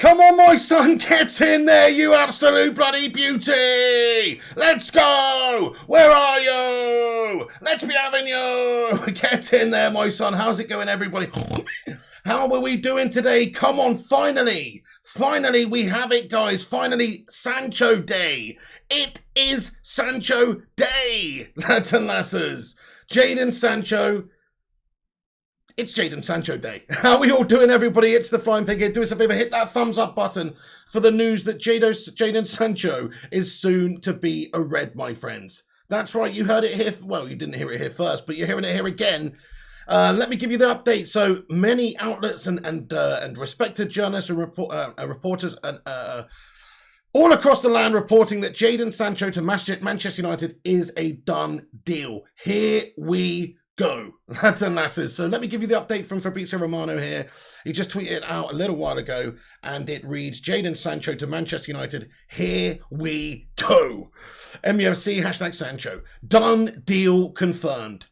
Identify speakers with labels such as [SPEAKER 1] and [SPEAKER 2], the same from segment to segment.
[SPEAKER 1] Come on, my son, get in there, you absolute bloody beauty! Let's go! Where are you? Let's be having you! Get in there, my son. How's it going, everybody? How are we doing today? Come on, finally! Finally, we have it, guys. Finally, Sancho Day. It is Sancho Day, lads and lasses. Jadon Sancho. It's Jadon Sancho Day. How are we all doing, everybody? It's the Flying Pig here. Do us a favor, hit that thumbs up button for the news that Jadon Sancho is soon to be a Red, my friends. That's right, you heard it here. Well, you didn't hear it here first, but you're hearing it here again. Let me give you the update. So many outlets and respected journalists and reporters and all across the land reporting that Jadon Sancho to Manchester United is a done deal. Here we go, lads and lasses. So let me give you the update from Fabrizio Romano here. He just tweeted it out a little while ago, and it reads, Jadon Sancho to Manchester United. Here we go. MUFC, hashtag Sancho. Done deal confirmed.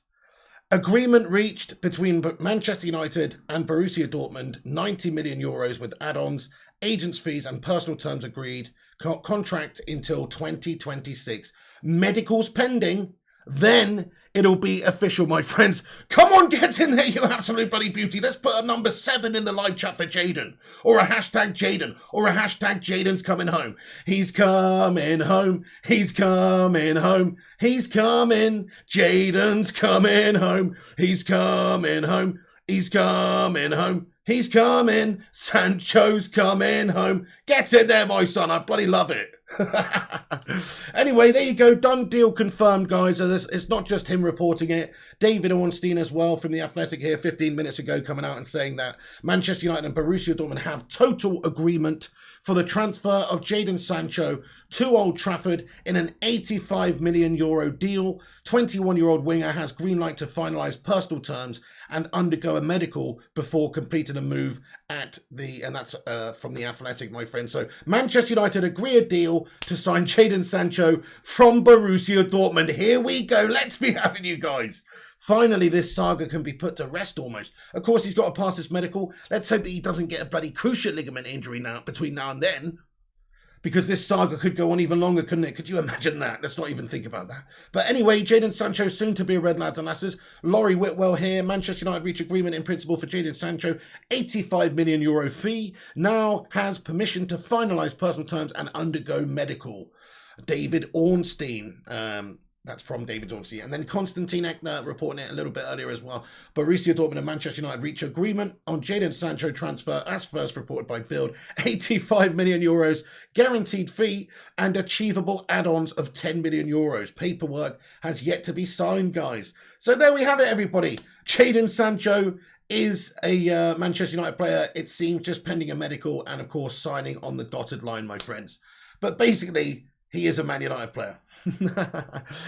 [SPEAKER 1] Agreement reached between Manchester United and Borussia Dortmund. 90 million euros with add-ons, agents' fees and personal terms agreed. Contract until 2026. Medicals pending. Then it'll be official, my friends. Come on, get in there, you absolute bloody beauty. Let's put a number 7 in the live chat for Jadon. Or a hashtag Jadon. Or a hashtag Jadon's coming home. He's coming home. He's coming home. He's coming. Jadon's coming home. He's coming home. He's coming home. He's coming. Sancho's coming home. Get in there, my son. I bloody love it. Anyway, there you go. Done deal confirmed, guys. So it's not just him reporting it. David Ornstein as well from The Athletic here 15 minutes ago coming out and saying that Manchester United and Borussia Dortmund have total agreement for the transfer of Jadon Sancho to Old Trafford in an 85 million euro deal. 21-year-old winger has green light to finalise personal terms and undergo a medical before completing a move and that's from The Athletic, my friend. So Manchester United agree a deal to sign Jadon Sancho from Borussia Dortmund. Here we go. Let's be having you guys. Finally, this saga can be put to rest almost. Of course, he's got to pass his medical. Let's hope that he doesn't get a bloody cruciate ligament injury now between now and then. Because this saga could go on even longer, couldn't it? Could you imagine that? Let's not even think about that. But anyway, Jadon Sancho soon to be a Red, lads and lasses. Laurie Whitwell here. Manchester United reach agreement in principle for Jadon Sancho. 85 million euro fee. Now has permission to finalise personal terms and undergo medical. David Ornstein. That's from David Ornstein. And then Konstantin Eckner reporting it a little bit earlier as well. Borussia Dortmund and Manchester United reach agreement on Jadon Sancho transfer as first reported by Bild. 85 million euros guaranteed fee and achievable add-ons of 10 million euros. Paperwork has yet to be signed, guys. So there we have it, everybody. Jadon Sancho is a Manchester United player, it seems, just pending a medical and, of course, signing on the dotted line, my friends. But basically, he is a Man United player.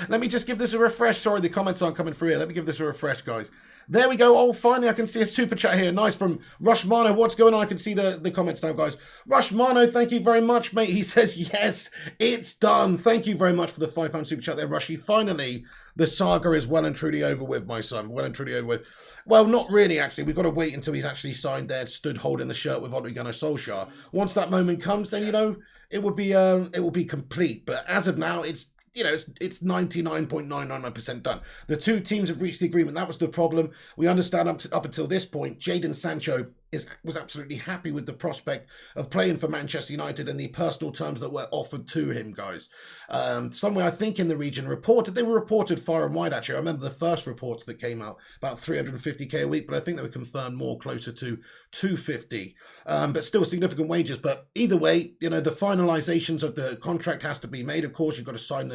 [SPEAKER 1] Let me just give this a refresh. Sorry, the comments aren't coming through here. Let me give this a refresh, guys. There we go. Oh, finally, I can see a super chat here. Nice from Romano. What's going on? I can see the comments now, guys. Romano, thank you very much, mate. He says, yes, it's done. Thank you very much for the £5 super chat there, Rushy. Finally, the saga is well and truly over with, my son. Well and truly over with. Well, not really, actually. We've got to wait until he's actually signed there, stood holding the shirt with Ole Gunnar Solskjaer. Once that moment comes, then, you know, it will be complete. But as of now, it's 99.999% done. The two teams have reached the agreement. That was the problem. We understand up until this point, Jadon Sancho was absolutely happy with the prospect of playing for Manchester United and the personal terms that were offered to him, guys. Somewhere, I think, in the region, they were reported far and wide, actually. I remember the first reports that came out, about 350k a week, but I think they were confirmed more closer to 250. But still significant wages. But either way, you know, the finalizations of the contract has to be made. Of course, you've got to sign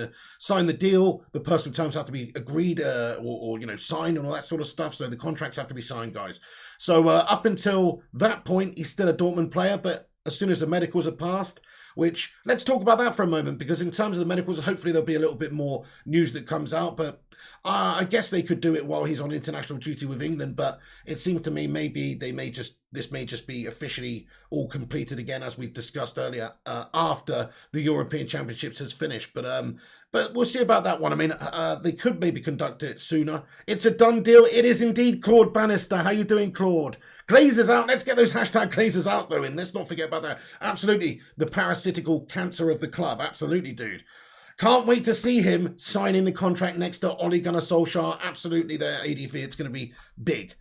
[SPEAKER 1] the deal. The personal terms have to be agreed or signed and all that sort of stuff. So the contracts have to be signed, guys. So up until that point, he's still a Dortmund player, but as soon as the medicals are passed, which, let's talk about that for a moment, because in terms of the medicals, hopefully there'll be a little bit more news that comes out, but I guess they could do it while he's on international duty with England, but it seemed to me maybe this may just be officially all completed again, as we've discussed earlier, after the European Championships has finished. But we'll see about that one. I mean, they could maybe conduct it sooner. It's a done deal. It is indeed Claude Bannister. How you doing, Claude? Glazers out. Let's get those hashtag Glazers out, though, and let's not forget about that. Absolutely, the parasitical cancer of the club. Absolutely, dude. Can't wait to see him signing the contract next to Ole Gunnar Solskjaer. Absolutely there, ADV. It's going to be big.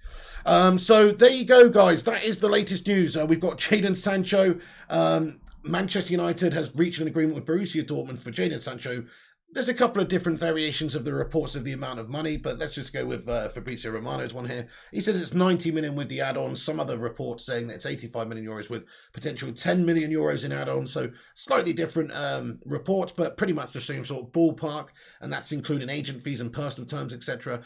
[SPEAKER 1] So there you go, guys. That is the latest news. We've got Jadon Sancho. Manchester United has reached an agreement with Borussia Dortmund for Jadon Sancho. There's a couple of different variations of the reports of the amount of money, but let's just go with Fabrizio Romano's one here. He says it's 90 million with the add-ons. Some other reports saying that it's 85 million euros with potential 10 million euros in add-ons. So slightly different reports, but pretty much the same sort of ballpark. And that's including agent fees and personal terms, etc.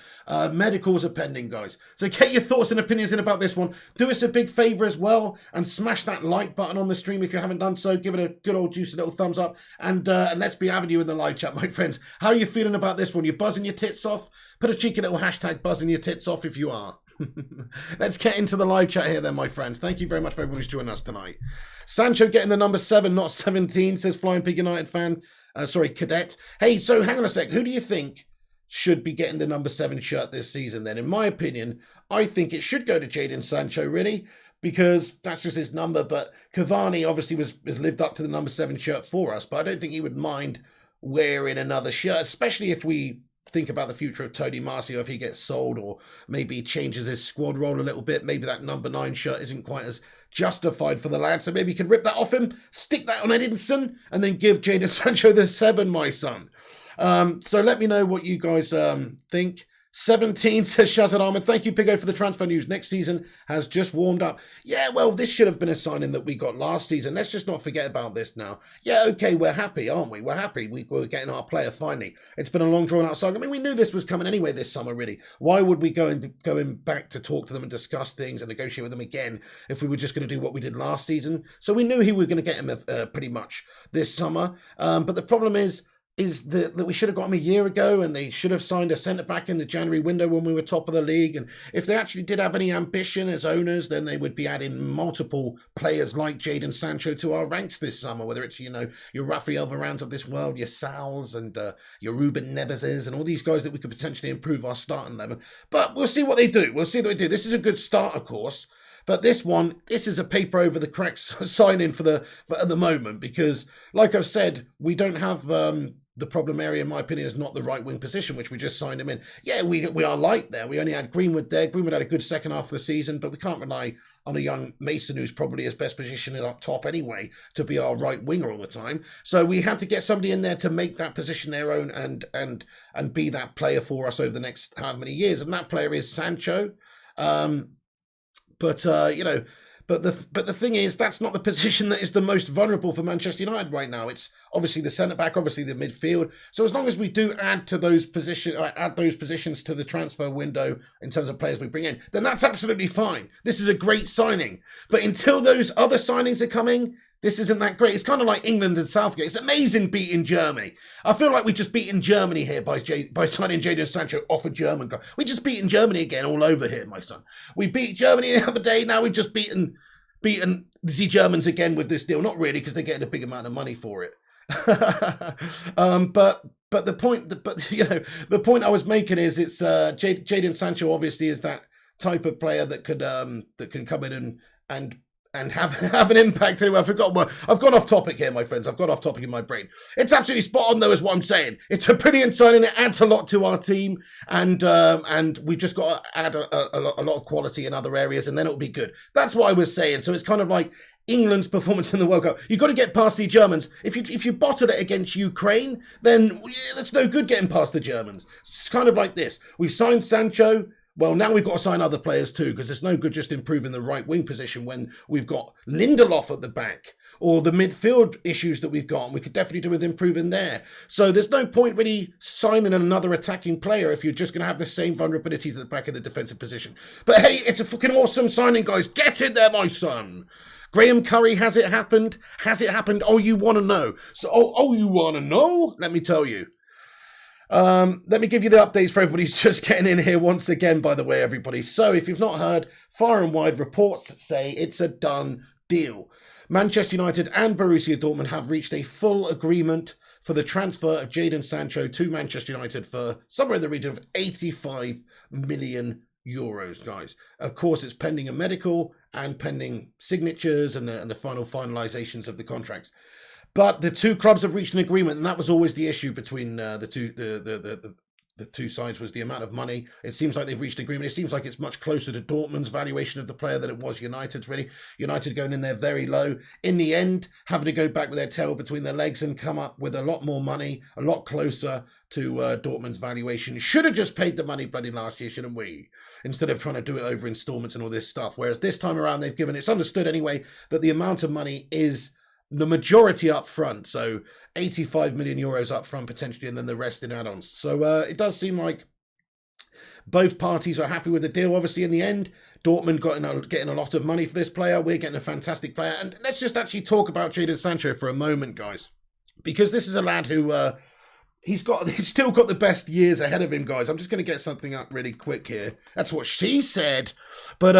[SPEAKER 1] Medicals are pending, guys. So get your thoughts and opinions in about this one. Do us a big favor as well and smash that like button on the stream if you haven't done so. Give it a good old juicy little thumbs up. And let's be having you in the live chat, my friends. How are you feeling about this one? You buzzing your tits off? Put a cheeky little hashtag buzzing your tits off if you are. Let's get into the live chat here then, my friends. Thank you very much for everyone who's joining us tonight. Sancho getting the number 7, not 17, says Flying Pig United fan. Cadet. Hey, so hang on a sec. Who do you think should be getting the number 7 shirt this season then? In my opinion, I think it should go to Jadon Sancho, really, because that's just his number. But Cavani obviously has lived up to the number 7 shirt for us, but I don't think he would mind wearing another shirt, especially if we think about the future of Tony Marcio, if he gets sold or maybe he changes his squad role a little bit. Maybe that number 9 shirt isn't quite as justified for the lad, so maybe you can rip that off him, stick that on Edinson, and then give Jadon Sancho the 7, my son. So let me know what you guys think. 17 says Shazad Ahmed. Thank you, Pigo, for the transfer news. Next season has just warmed up. Yeah, well, this should have been a signing that we got last season. Let's just not forget about this now. Yeah, okay, we're happy, aren't we? We're happy. We're getting our player finally. It's been a long, drawn-out saga. I mean, we knew this was coming anyway this summer, really. Why would we going back to talk to them and discuss things and negotiate with them again if we were just going to do what we did last season? So we knew he was going to get him pretty much this summer. But the problem is that we should have got him a year ago, and they should have signed a centre-back in the January window when we were top of the league. And if they actually did have any ambition as owners, then they would be adding multiple players like Jadon Sancho to our ranks this summer, whether it's, your Rafael Varans of this world, your Sals, and your Ruben Neveses, and all these guys that we could potentially improve our starting 11. But we'll see what they do. This is a good start, of course. But this is a paper over the cracks signing for at the moment, because, like I've said, we don't have the problem area, in my opinion, is not the right wing position, which we just signed him in. Yeah, we are light there. We only had Greenwood there. Greenwood had a good second half of the season, but we can't rely on a young Mason, who's probably his best position up top anyway, to be our right winger all the time. So we had to get somebody in there to make that position their own and be that player for us over the next how many years. And that player is Sancho. But the thing is, that's not the position that is the most vulnerable for Manchester United right now. It's obviously the centre-back, obviously the midfield. So as long as we do add those positions to the transfer window in terms of players we bring in, then that's absolutely fine. This is a great signing. But until those other signings are coming, this isn't that great. It's kind of like England and Southgate. It's amazing beating Germany. I feel like we just beaten Germany here by signing Jadon Sancho off a German guy. We just beaten Germany again all over here, my son. We beat Germany the other day. Now we've just beaten the Germans again with this deal. Not really, because they're getting a big amount of money for it. But the point I was making is it's Jadon Sancho obviously is that type of player that can come in and have an impact anyway. I've gone off topic here, my friends. I've gone off topic in my brain. It's absolutely spot on, though, is what I'm saying. It's a brilliant signing. It adds a lot to our team, and we've just got to add a lot of quality in other areas, and then it'll be good. That's what I was saying. So it's kind of like England's performance in the World Cup. You've got to get past the Germans. If you bottled it against Ukraine, then that's no good getting past the Germans. It's kind of like this. We've signed Sancho. Well, now we've got to sign other players too, because it's no good just improving the right wing position when we've got Lindelof at the back, or the midfield issues that we've got, and we could definitely do with improving there. So there's no point really signing another attacking player if you're just going to have the same vulnerabilities at the back of the defensive position. But hey, it's a fucking awesome signing, guys. Get in there, my son. Graham Curry, has it happened? Has it happened? Oh, you want to know? So, you want to know? Let me tell you. Let me give you the updates for everybody who's just getting in here once again, by the way, everybody. So if you've not heard, far and wide reports say it's a done deal. Manchester United and Borussia Dortmund have reached a full agreement for the transfer of Jadon Sancho to Manchester United for somewhere in the region of 85 million euros, guys. Of course, it's pending a medical and pending signatures and the final finalizations of the contracts. But the two clubs have reached an agreement, and that was always the issue between the two sides, was the amount of money. It seems like they've reached an agreement. It seems like it's much closer to Dortmund's valuation of the player than it was United's, really. United going in there very low. In the end, having to go back with their tail between their legs and come up with a lot more money, a lot closer to Dortmund's valuation. Should have just paid the money bloody last year, shouldn't we? Instead of trying to do it over installments and all this stuff. Whereas this time around, they've given, it's understood anyway, that the amount of money is the majority up front, so 85 million euros up front potentially, and then the rest in add-ons. So it does seem like both parties are happy with the deal. Obviously, in the end, Dortmund getting a lot of money for this player. We're getting a fantastic player. And let's just actually talk about Jadon Sancho for a moment, guys, because this is a lad who he's still got the best years ahead of him, guys. I'm just going to get something up really quick here. That's what she said. But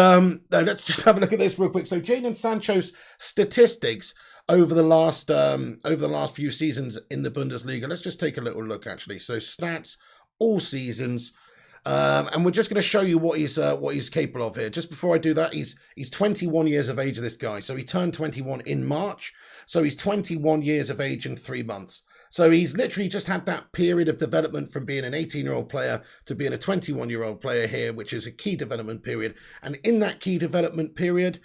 [SPEAKER 1] let's just have a look at this real quick. So Jadon Sancho's statistics over the last few seasons in the Bundesliga. Let's just take a little look, actually. So stats, all seasons, and we're just going to show you what he's capable of here. Just before I do that, he's 21 years of age, this guy. So he turned 21 in March. So he's 21 years of age in 3 months. So he's literally just had that period of development from being an 18-year-old player to being a 21-year-old player here, which is a key development period. And in that key development period,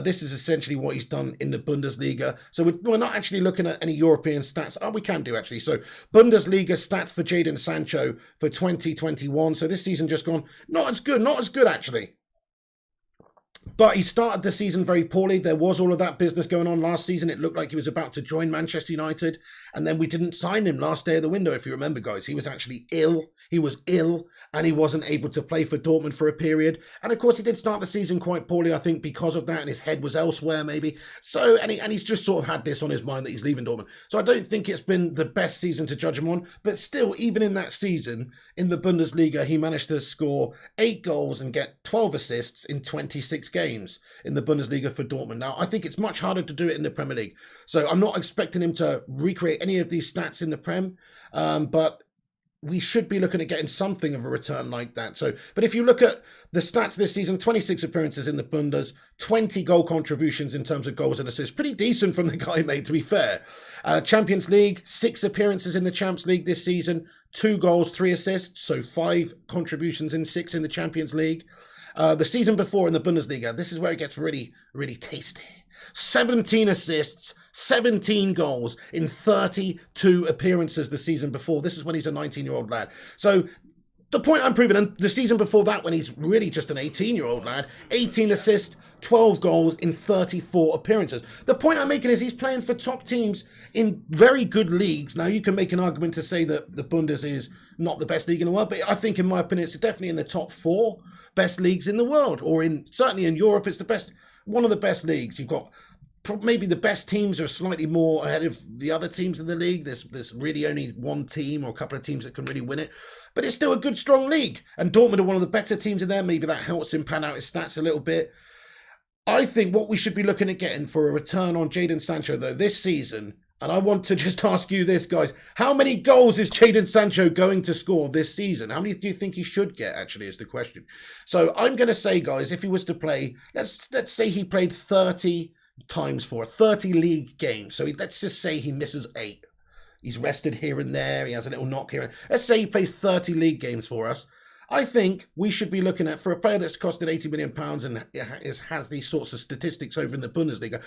[SPEAKER 1] this is essentially what he's done in the Bundesliga. So we're not actually looking at any European stats. Oh, we can do actually. So Bundesliga stats for Jadon Sancho for 2021. So this season just gone, not as good actually. But he started the season very poorly. There was all of that business going on last season. It looked like he was about to join Manchester United. And then we didn't sign him last day of the window, if you remember, guys. He was actually ill. He was ill and he wasn't able to play for Dortmund for a period. And of course, he did start the season quite poorly, I think, because of that. And his head was elsewhere, maybe. So, and he's just sort of had this on his mind that he's leaving Dortmund. So I don't think it's been the best season to judge him on. But still, even in that season, in the Bundesliga, he managed to score 8 goals and get 12 assists in 26 games in the Bundesliga for Dortmund. Now, I think it's much harder to do it in the Premier League. So I'm not expecting him to recreate any of these stats in the Prem, but we should be looking at getting something of a return like that. So, but if you look at the stats this season, 26 appearances in the Bundes, 20 goal contributions in terms of goals and assists. Pretty decent from the guy, mate, to be fair. Champions League, 6 appearances in the Champions League this season, 2 goals, 3 assists. So 5 contributions in 6 in the Champions League. The season before in the Bundesliga, this is where it gets really, really tasty. 17 assists, 17 goals in 32 appearances the season before. This is when he's a 19-year-old lad. So the point I'm proving, and the season before that when he's really just an 18-year-old lad, 18 assists, 12 goals in 34 appearances. The point I'm making is he's playing for top teams in very good leagues. Now, you can make an argument to say that the Bundes is not the best league in the world, but I think, in my opinion, it's definitely in the top 4 best leagues in the world, or certainly in Europe, it's the best, one of the best leagues. You've got maybe the best teams are slightly more ahead of the other teams in the league. There's really only one team or a couple of teams that can really win it, but it's still a good, strong league. And Dortmund are one of the better teams in there. Maybe that helps him pan out his stats a little bit. I think what we should be looking at getting for a return on Jadon Sancho, though, this season, and I want to just ask you this, guys, how many goals is Jadon Sancho going to score this season? How many do you think he should get, actually, is the question. So I'm going to say, guys, if he was to play, let's say he played 30 times for 30 league games. So let's just say he misses 8. He's rested here and there. He has a little knock here. Let's say he plays 30 league games for us. I think we should be looking at, for a player that's costed £80 million and has these sorts of statistics over in the Bundesliga,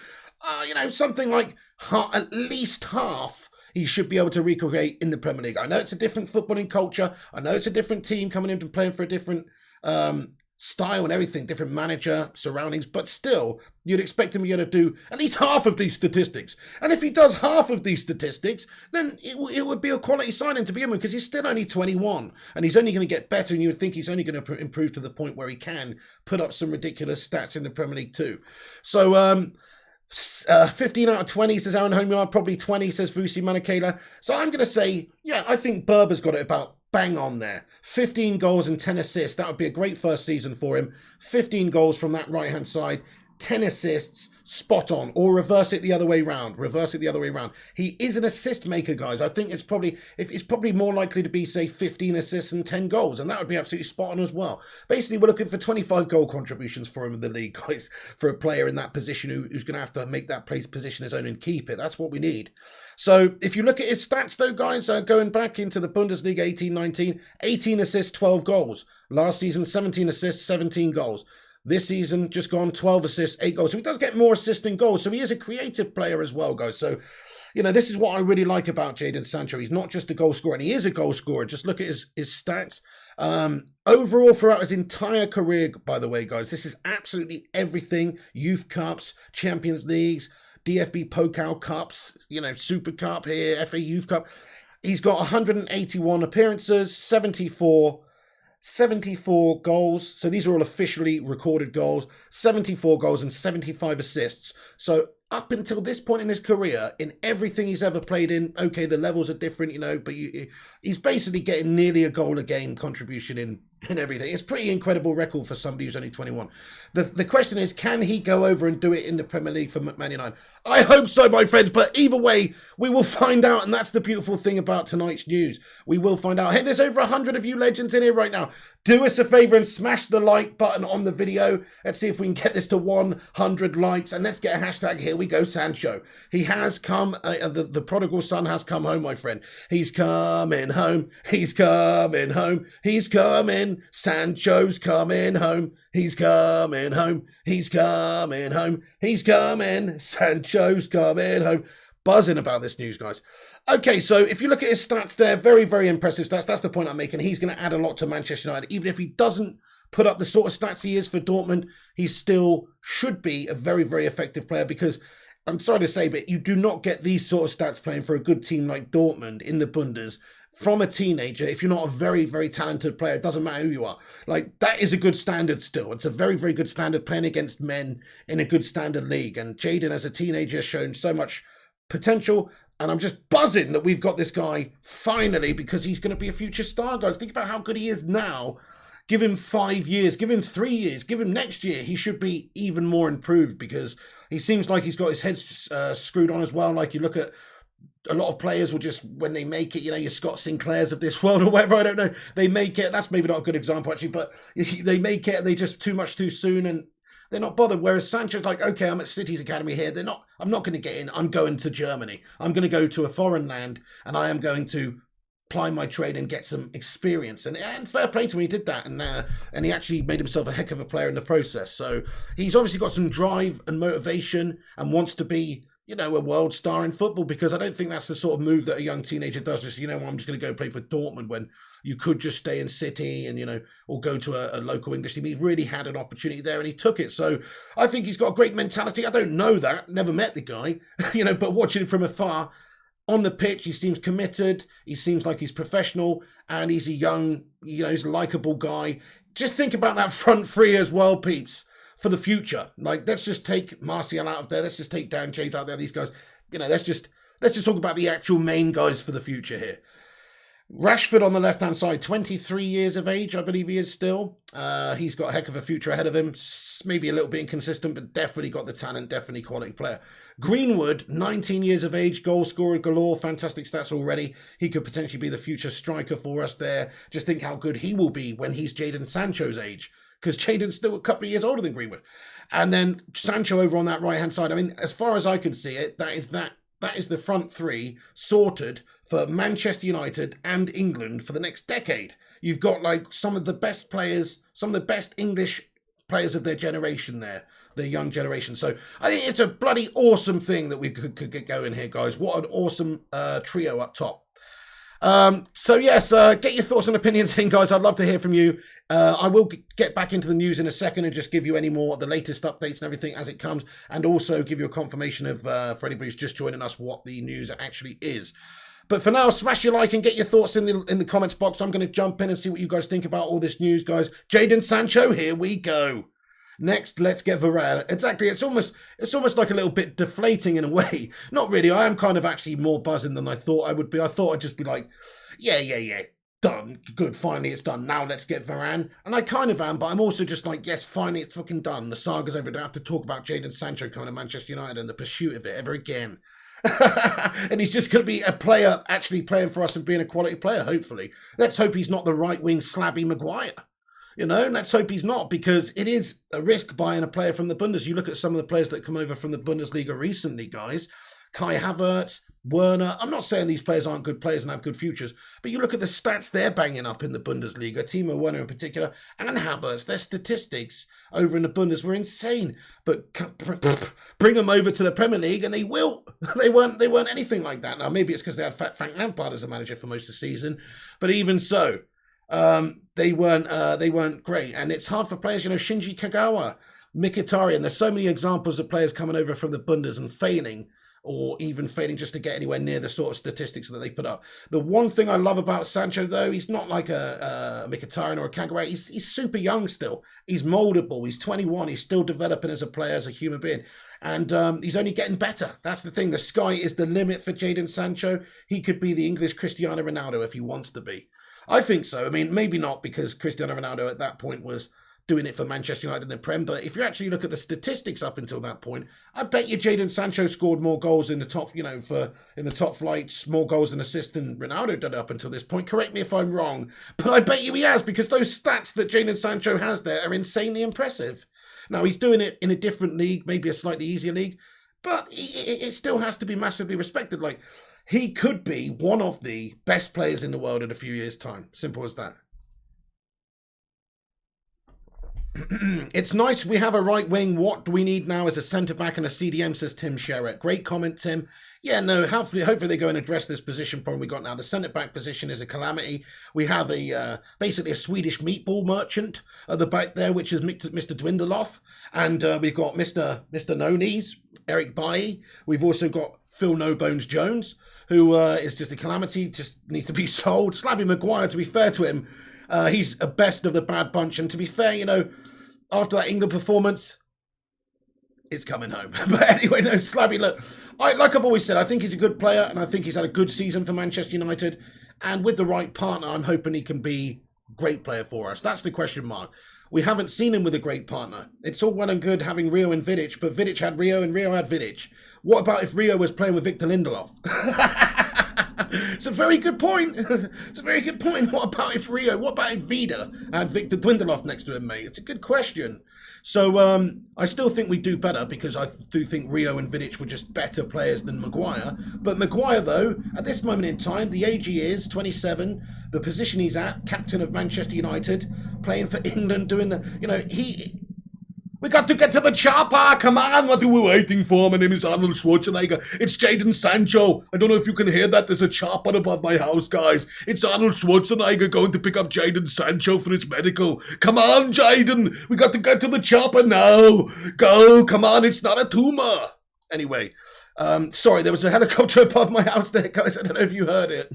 [SPEAKER 1] something like at least half he should be able to recreate in the Premier League. I know it's a different footballing culture. I know it's a different team coming in and playing for a different style and everything, different manager, surroundings, but still, you'd expect him to be able to do at least half of these statistics. And if he does half of these statistics, then it would be a quality signing to begin with, because he's still only 21, and he's only going to get better, and you would think he's only going to improve to the point where he can put up some ridiculous stats in the Premier League too. So, 15 out of 20, says Aaron Homeyard, probably 20, says Vusi Manakela. So I'm going to say, yeah, I think Berber's got it about bang on there. 15 goals and 10 assists. That would be a great first season for him. 15 goals from that right-hand side, 10 assists, spot on. Or reverse it the other way round. Reverse it the other way round. He is an assist maker, guys. I think it's probably more likely to be, say, 15 assists and 10 goals, and that would be absolutely spot on as well. Basically, we're looking for 25 goal contributions for him in the league, guys, for a player in that position who's going to have to make that position his own and keep it. That's what we need. So if you look at his stats, though, guys, going back into the Bundesliga 18-19, 18 assists, 12 goals. Last season, 17 assists, 17 goals. This season, just gone 12 assists, 8 goals. So he does get more assists than goals. So he is a creative player as well, guys. So, you know, this is what I really like about Jadon Sancho. He's not just a goal scorer, and he is a goal scorer. Just look at his stats. Overall, throughout his entire career, by the way, guys, this is absolutely everything. Youth Cups, Champions Leagues, DFB Pokal Cups, you know, Super Cup here, FA Youth Cup. He's got 181 appearances, 74 goals. So these are all officially recorded goals. 74 goals and 75 assists. So up until this point in his career, in everything he's ever played in, okay, the levels are different, you know, but he's basically getting nearly a goal a game contribution in everything. It's a pretty incredible record for somebody who's only 21. The question is, can he go over and do it in the Premier League for Man United? I hope so, my friends, but either way, we will find out, and that's the beautiful thing about tonight's news. We will find out. Hey, there's over 100 of you legends in here right now. Do us a favour and smash the like button on the video. Let's see if we can get this to 100 likes, and let's get a hashtag. Here we go, Sancho. He has come, the prodigal son has come home, my friend. He's coming home. He's coming home. He's coming. Sancho's coming home. He's coming home. He's coming home. He's coming. Sancho's coming home. Buzzing about this news, guys. Okay, so if you look at his stats there, very, very impressive stats. That's the point I'm making. He's going to add a lot to Manchester United. Even if he doesn't put up the sort of stats he is for Dortmund, he still should be a very, very effective player, because I'm sorry to say, but you do not get these sort of stats playing for a good team like Dortmund in the Bundes from a teenager if you're not a very, very talented player. It doesn't matter who you are. Like, that is a good standard still. It's a very, very good standard playing against men in a good standard league. And Jadon, as a teenager, has shown so much potential. And I'm just buzzing that we've got this guy finally, because he's going to be a future star, guys. Think about how good he is now. Give him 5 years, give him 3 years, give him next year. He should be even more improved, because he seems like he's got his head screwed on as well. Like, you look at a lot of players will just, when they make it, you know, your Scott Sinclairs of this world or whatever, I don't know, they make it. That's maybe not a good example, actually, but they make it, they just too much too soon, and they're not bothered. Whereas Sancho's like, okay, I'm at City's academy here. I'm not going to get in. I'm going to Germany. I'm going to go to a foreign land, and I am going to ply my trade and get some experience. And fair play to him, he did that. And he actually made himself a heck of a player in the process. So he's obviously got some drive and motivation and wants to be, you know, a world star in football, because I don't think that's the sort of move that a young teenager does. Just, you know, I'm just going to go play for Dortmund, when you could just stay in City and, you know, or go to a local English team. He really had an opportunity there and he took it. So I think he's got a great mentality. I don't know that, never met the guy, you know, but watching him from afar, on the pitch, he seems committed. He seems like he's professional, and he's a young, you know, he's a likable guy. Just think about that front three as well, peeps, for the future. Like, let's just take Martial out of there. Let's just take Dan James out there. These guys, you know, let's just talk about the actual main guys for the future here. Rashford on the left-hand side, 23 years of age, I believe he is still. He's got a heck of a future ahead of him. Maybe a little bit inconsistent, but definitely got the talent, definitely quality player. Greenwood, 19 years of age, goal scorer galore, fantastic stats already. He could potentially be the future striker for us there. Just think how good he will be when he's Jadon Sancho's age, because Jadon's still a couple of years older than Greenwood. And then Sancho over on that right-hand side. I mean, as far as I can see it, that is the front three sorted for Manchester United and England for the next decade. You've got like some of the best players, some of the best English players of their generation there, the young generation. So I think it's a bloody awesome thing that we could get going here, guys. What an awesome trio up top. So yes, get your thoughts and opinions in, guys. I'd love to hear from you. I will get back into the news in a second and just give you any more of the latest updates and everything as it comes, and also give you a confirmation of, for anybody who's just joining us, what the news actually is. But for now, smash your like and get your thoughts in the comments box. I'm going to jump in and see what you guys think about all this news, guys. Jadon Sancho, here we go. Next, let's get Varane. Exactly, it's almost like a little bit deflating in a way. Not really. I am kind of actually more buzzing than I thought I would be. I thought I'd just be like, yeah. done. Good, finally it's done. Now let's get Varane. And I kind of am, but I'm also just like, yes, finally it's fucking done. The saga's over. I don't have to talk about Jadon Sancho coming to Manchester United and the pursuit of it ever again. And he's just going to be a player actually playing for us and being a quality player, hopefully. Let's hope he's not the right-wing slabby Maguire. You know, let's hope he's not, because it is a risk buying a player from the Bundes. You look at some of the players that come over from the Bundesliga recently, guys. Kai Havertz, Werner. I'm not saying these players aren't good players and have good futures, but you look at the stats they're banging up in the Bundesliga, Timo Werner in particular, and Havertz, their statistics over in the Bundes were insane. But bring them over to the Premier League and they will. They weren't anything like that. Now, maybe it's because they had Frank Lampard as a manager for most of the season, but even so, they weren't great. And it's hard for players, you know, Shinji Kagawa, Mkhitaryan. There's so many examples of players coming over from the Bundes and failing, or even failing just to get anywhere near the sort of statistics that they put up. The one thing I love about Sancho, though, he's not like a Mkhitaryan or a Kagawa. He's super young still. He's moldable. He's 21. He's still developing as a player, as a human being. And he's only getting better. That's the thing. The sky is the limit for Jadon Sancho. He could be the English Cristiano Ronaldo if he wants to be. I think so. I mean, maybe not, because Cristiano Ronaldo at that point was doing it for Manchester United in the Prem, but if you actually look at the statistics up until that point, I bet you Jadon Sancho scored more goals in the top, you know, in the top flights, more goals and assists than Ronaldo did up until this point. Correct me if I'm wrong, but I bet you he has, because those stats that Jadon Sancho has there are insanely impressive. Now, he's doing it in a different league, maybe a slightly easier league, but it still has to be massively respected. Like, he could be one of the best players in the world in a few years' time. Simple as that. It's nice we have a right wing. What do we need now is a centre-back and a CDM, says Tim Sherratt. Great comment, Tim. Yeah, no, hopefully they go and address this position problem we got now. The centre-back position is a calamity. We have basically a Swedish meatball merchant at the back there, which is Mr. Dwindleoff. And we've got Mr. No-Knees, Eric Bailly. We've also got Phil No-Bones Jones, who is just a calamity, just needs to be sold. Slabby Maguire, to be fair to him, he's a best of the bad bunch. And to be fair, you know, after that England performance, it's coming home. But anyway, no, Slabby, look, like I've always said, I think he's a good player, and I think he's had a good season for Manchester United. And with the right partner, I'm hoping he can be a great player for us. That's the question mark. We haven't seen him with a great partner. It's all well and good having Rio and Vidic, but Vidic had Rio and Rio had Vidic. What about if Rio was playing with Victor Lindelof? It's a very good point. It's a very good point. What about if Vida had Victor Dwindleoff next to him, mate? It's a good question. So I still think we do better, because I do think Rio and Vidic were just better players than Maguire. But Maguire, though, at this moment in time, the age he is, 27, the position he's at, captain of Manchester United, playing for England, doing the, you know, we got to get to the chopper. Come on, what are we waiting for? My name is Arnold Schwarzenegger. It's Jadon Sancho. I don't know if you can hear that. There's a chopper above my house, guys. It's Arnold Schwarzenegger going to pick up Jadon Sancho for his medical. Come on, Jadon. We got to get to the chopper now. Go, come on. It's not a tumor. Anyway, sorry, there was a helicopter above my house there, guys. I don't know if you heard it.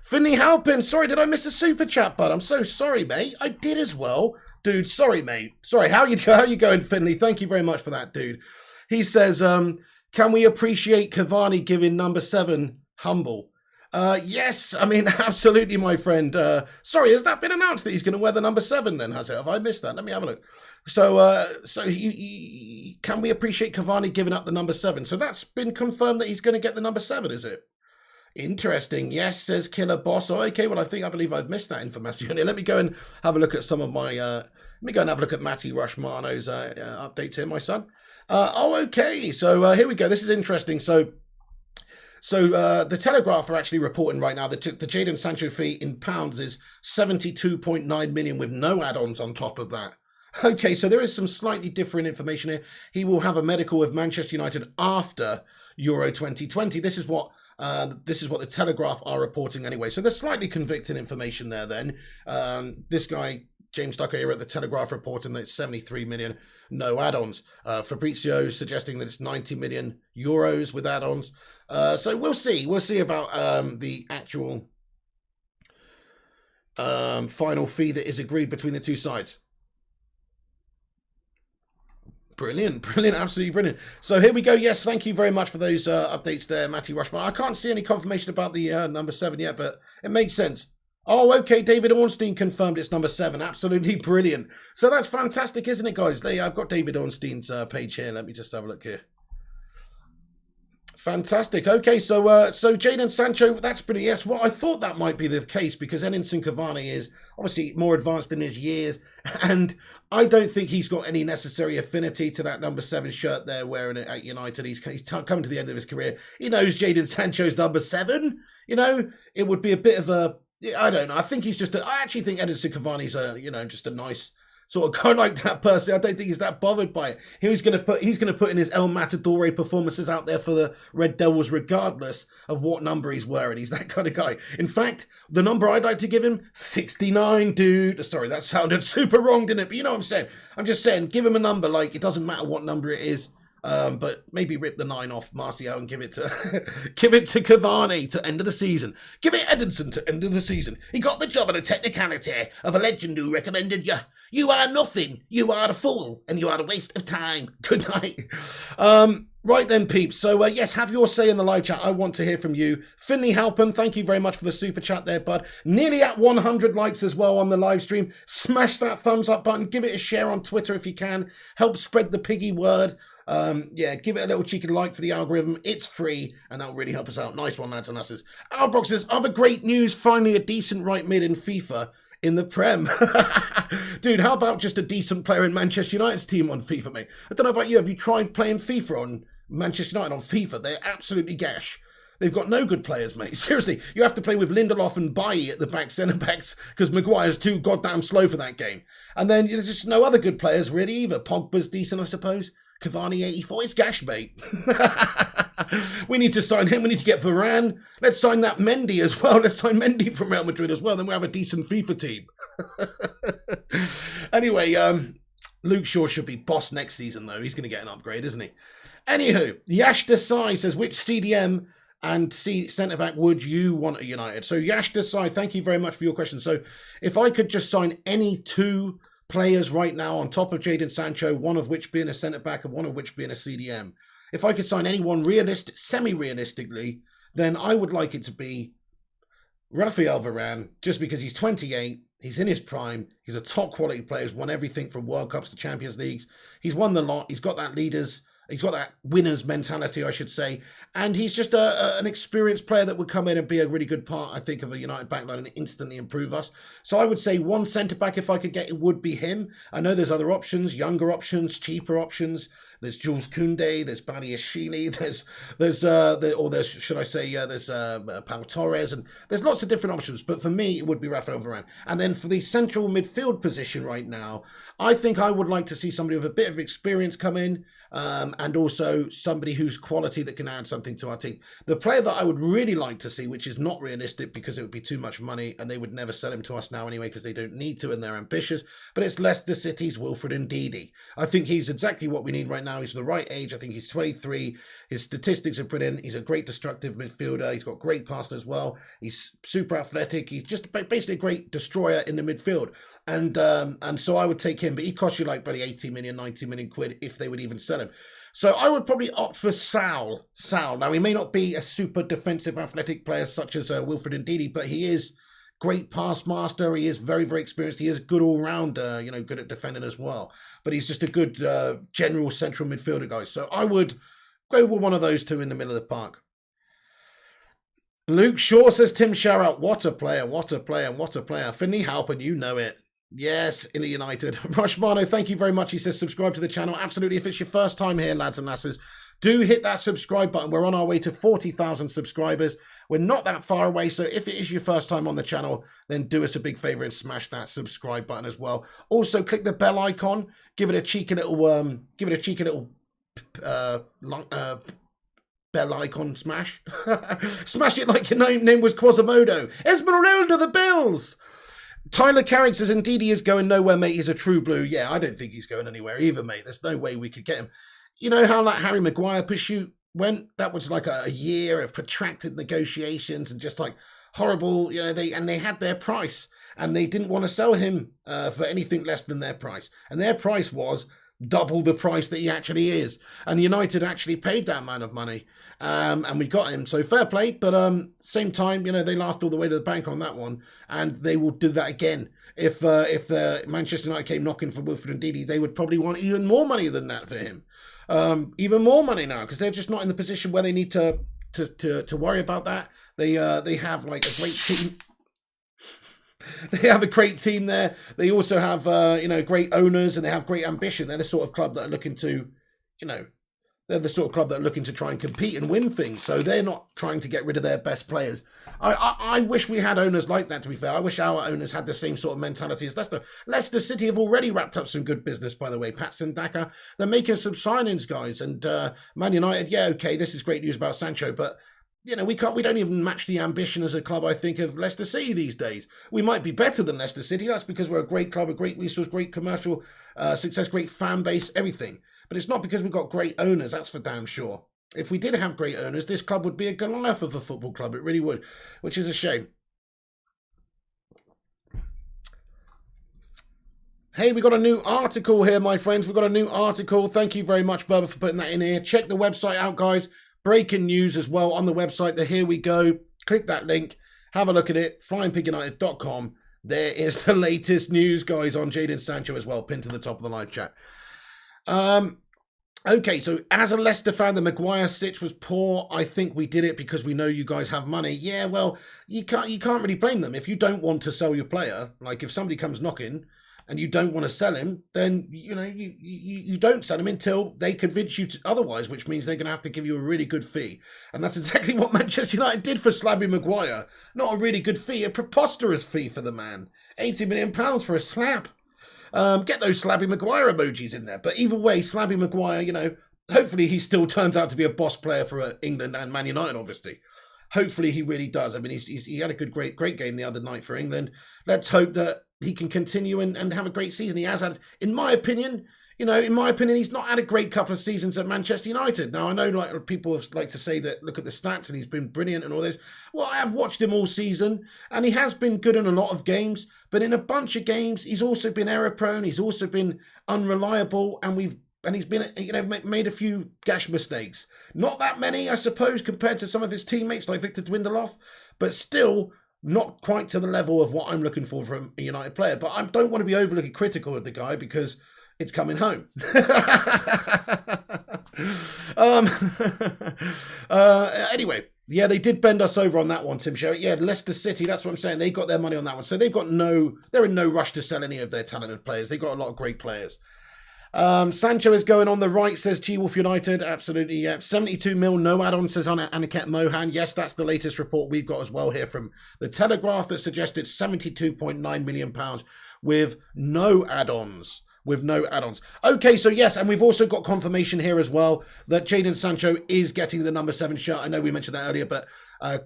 [SPEAKER 1] Finley Halpin, sorry, did I miss a super chat, bud? I'm so sorry, mate. I did as well. Dude, sorry, mate. Sorry, how you going, Finley? Thank you very much for that, dude. He says, can we appreciate Cavani giving number 7 humble? Yes, I mean, absolutely, my friend. Sorry, has that been announced that he's going to wear the number 7 then, has it? Have I missed that? Let me have a look. So can we appreciate Cavani giving up the number 7? So that's been confirmed that he's going to get the number 7, is it? Interesting. Yes, says Killer Boss. Oh, okay, well, I believe I've missed that information. Let me go and have a look at some of my, let me go and have a look at Matty Rushmano's updates here, my son. Okay, so here we go. This is interesting. So the Telegraph are actually reporting right now that the Jadon Sancho fee in pounds is 72.9 million with no add-ons on top of that. Okay, so there is some slightly different information here. He will have a medical with Manchester United after Euro 2020. This is what the Telegraph are reporting anyway. So there's slightly convicting information there then. This guy, James Ducker here at the Telegraph, reporting that it's 73 million, no add-ons. Fabrizio suggesting that it's 90 million euros with add-ons. So we'll see. We'll see about the actual final fee that is agreed between the two sides. Brilliant, absolutely brilliant. So here we go. Yes, thank you very much for those updates there, Matty Rushman. I can't see any confirmation about the number 7 yet, but it makes sense. Oh, okay. David Ornstein confirmed it's number 7. Absolutely brilliant. So that's fantastic, isn't it, guys? I've got David Ornstein's page here. Let me just have a look here. Fantastic. Okay, so Jadon Sancho, that's pretty. Yes, well, I thought that might be the case because Edinson Cavani is obviously more advanced in his years, and I don't think he's got any necessary affinity to that number 7 shirt there wearing it at United. He's come to the end of his career. He knows Jadon Sancho's number 7. You know, it would be a bit of a. I don't know. I think he's just. I actually think Edinson Cavani's just a nice sort of guy like that person. I don't think he's that bothered by it. He's going to put in his El Matador performances out there for the Red Devils, regardless of what number he's wearing. He's that kind of guy. In fact, the number I'd like to give him, 69, dude. Sorry, that sounded super wrong, didn't it? But you know what I'm saying. I'm just saying, give him a number. Like, it doesn't matter what number it is. But maybe rip the 9 off Martial and give it to give it to Cavani to end of the season. Give it Edinson to end of the season. He got the job on a technicality of a legend who recommended you. You are nothing. You are a fool, and you are a waste of time. Good night. Right then, peeps. So, yes, have your say in the live chat. I want to hear from you. Finley Halpin, thank you very much for the super chat there, bud. Nearly at 100 likes as well on the live stream. Smash that thumbs up button. Give it a share on Twitter if you can. Help spread the piggy word. Give it a little cheeky like for the algorithm. It's free, and that'll really help us out. Nice one, lads and lasses. Albrox says, other great news, finally a decent right mid in FIFA in the Prem. Dude, how about just a decent player in Manchester United's team on FIFA, mate? I don't know about you. Have you tried playing FIFA on Manchester United on FIFA? They're absolutely gash. They've got no good players, mate. Seriously, you have to play with Lindelof and Bailly at the back centre-backs because Maguire's too goddamn slow for that game. And then there's just no other good players really either. Pogba's decent, I suppose. Cavani 84, it's gash, mate. We need to sign him. We need to get Varane. Let's sign that Mendy as well. Let's sign Mendy from Real Madrid as well. Then we'll have a decent FIFA team. Anyway, Luke Shaw should be boss next season, though. He's going to get an upgrade, isn't he? Anywho, Yash Desai says, which CDM and centre-back would you want at United? So Yash Desai, thank you very much for your question. So if I could just sign any 2 players right now on top of Jadon Sancho, one of which being a centre-back and one of which being a CDM. If I could sign anyone semi-realistically, then I would like it to be Raphael Varane, just because he's 28, he's in his prime, he's a top-quality player, he's won everything from World Cups to Champions Leagues, he's won the lot, he's got that winner's mentality, I should say, and he's just an experienced player that would come in and be a really good part, I think, of a United backline and instantly improve us. So I would say one centre-back, if I could get it, would be him. I know there's other options, younger options, cheaper options. There's Jules Koundé, there's Badiashile, there's Pau Torres, and there's lots of different options. But for me, it would be Raphael Varane. And then for the central midfield position right now, I think I would like to see somebody with a bit of experience come in, and also somebody who's quality that can add something to our team. The player that I would really like to see, which is not realistic because it would be too much money and they would never sell him to us now anyway because they don't need to and they're ambitious, but it's Leicester City's Wilfred Ndidi. I think he's exactly what we need right now. He's the right age. I think he's 23. His statistics are brilliant. He's a great destructive midfielder. He's got great passing as well. He's super athletic. He's just basically a great destroyer in the midfield. And so I would take him, but he costs you like probably 80 million, 90 million quid if they would even sell him. So I would probably opt for Sal. Now, he may not be a super defensive athletic player such as Wilfred Ndidi, but he is great pass master. He is very, very experienced. He is good all-rounder, good at defending as well. But he's just a good general central midfielder, guys. So I would go with one of those 2 in the middle of the park. Luke Shaw says, Tim Sharrout, what a player, what a player, what a player. Finley Halpin, you know it. Yes, in the United. Romano, thank you very much. He says, subscribe to the channel. Absolutely. If it's your first time here, lads and lasses, do hit that subscribe button. We're on our way to 40,000 subscribers. We're not that far away. So if it is your first time on the channel, then do us a big favor and smash that subscribe button as well. Also, click the bell icon. Give it a cheeky little, bell icon smash. Smash it like your name was Quasimodo. Esmeralda the Bills. Tyler Carrick says, indeed he is going nowhere, mate. He's a true blue. Yeah, I don't think he's going anywhere either, mate. There's no way we could get him. You know how that Harry Maguire pursuit went? That was like a year of protracted negotiations and just like horrible, they had their price and they didn't want to sell him for anything less than their price. And their price was double the price that he actually is. And United actually paid that amount of money. And we got him. So fair play. But same time, they laughed all the way to the bank on that one. And they will do that again. If Manchester United came knocking for Wilfred Ndidi, they would probably want even more money than that for him. Even more money now, because they're just not in the position where they need to worry about that. They have like a great team. They have a great team there. They also have great owners, and they have great ambition. They're the sort of club that are looking to, they're the sort of club that are looking to try and compete and win things. So they're not trying to get rid of their best players. I wish we had owners like that, to be fair. I wish our owners had the same sort of mentality as Leicester. Leicester City have already wrapped up some good business, by the way. Patson Daka, they're making some signings, guys. And Man United, yeah, okay, this is great news about Sancho, but we don't even match the ambition as a club, I think, of Leicester City these days. We might be better than Leicester City. That's because we're a great club, a great resource, great commercial success, great fan base, everything. But it's not because we've got great owners, that's for damn sure. If we did have great owners, this club would be a Goliath of a football club. It really would, which is a shame. Hey, we got a new article here, my friends. We've got a new article. Thank you very much, Bubba, for putting that in here. Check the website out, guys. Breaking news as well on the website. The Here We Go. Click that link. Have a look at it. FlyingPigUnited.com. There is the latest news, guys, on Jadon Sancho as well. Pinned to the top of the live chat. Okay, so as a Leicester fan, the Maguire stitch was poor. I think we did it because we know you guys have money. Yeah, well, you can't really blame them. If you don't want to sell your player, like if somebody comes knocking and you don't want to sell him, then you don't sell him until they convince you to otherwise, which means they're going to have to give you a really good fee. And that's exactly what Manchester United did for Slabby Maguire. Not a really good fee, a preposterous fee for the man. £80 million for a slab. Get those Slabby Maguire emojis in there. But either way, Slabby Maguire, hopefully he still turns out to be a boss player for England and Man United, obviously. Hopefully he really does. I mean, he had a great game the other night for England. Let's hope that he can continue and have a great season. He has had, in my opinion, he's not had a great couple of seasons at Manchester United. Now, I know like people like to say that, look at the stats and he's been brilliant and all this. Well, I have watched him all season and he has been good in a lot of games, but in a bunch of games, he's also been error prone. He's also been unreliable and he's been, made a few gash mistakes. Not that many, I suppose, compared to some of his teammates like Victor Dwindloff, but still not quite to the level of what I'm looking for from a United player. But I don't want to be overly critical of the guy because it's coming home. Anyway, yeah, they did bend us over on that one, Tim Sherritt. Yeah, Leicester City, that's what I'm saying. They got their money on that one. So they're in no rush to sell any of their talented players. They got a lot of great players. Sancho is going on the right, says G-Wolf United. Absolutely, yeah. 72 mil, no add-on, says Aniket Mohan. Yes, that's the latest report we've got as well here from The Telegraph that suggested £72.9 million with no add-ons. Okay, so yes, and we've also got confirmation here as well that Jadon Sancho is getting the number 7 shirt. I know we mentioned that earlier, but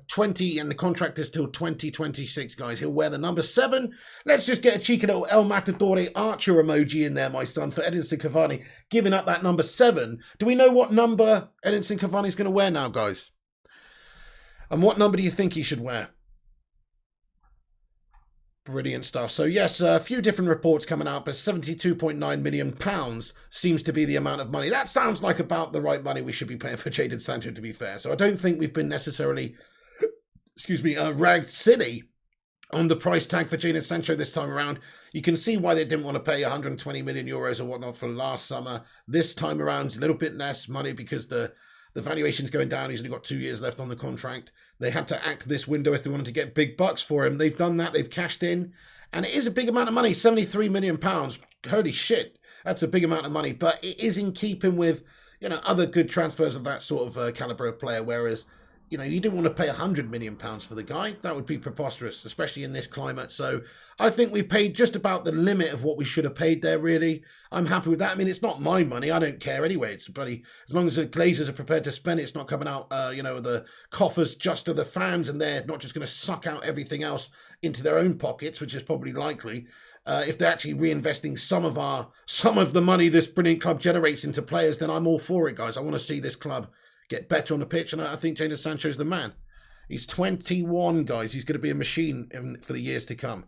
[SPEAKER 1] 20 and the contract is till 2026, guys. He'll wear the number 7. Let's just get a cheeky little El Matadore Archer emoji in there, my son, for Edinson Cavani giving up that number 7. Do we know what number Edinson Cavani's going to wear now, guys? And what number do you think he should wear? Brilliant stuff. So yes, a few different reports coming out, but £72.9 million seems to be the amount of money. That sounds like about the right money we should be paying for Jadon Sancho, to be fair. So I don't think we've been necessarily, ragged silly on the price tag for Jadon Sancho this time around. You can see why they didn't want to pay 120 million euros or whatnot for last summer. This time around, a little bit less money because the valuation's going down. He's only got 2 years left on the contract. They had to act this window if they wanted to get big bucks for him. They've done that. They've cashed in. And it is a big amount of money, £73 million. Holy shit, that's a big amount of money. But it is in keeping with, other good transfers of that sort of caliber of player. Whereas, you didn't want to pay £100 million for the guy. That would be preposterous, especially in this climate. So I think we've paid just about the limit of what we should have paid there, really. I'm happy with that. I mean, it's not my money. I don't care anyway. It's bloody, as long as the Glazers are prepared to spend it, it's not coming out, the coffers just of the fans, and they're not just going to suck out everything else into their own pockets, which is probably likely. If they're actually reinvesting some of the money this brilliant club generates into players, then I'm all for it, guys. I want to see this club get better on the pitch, and I think Jadon Sancho's the man. He's 21, guys. He's going to be a machine for the years to come.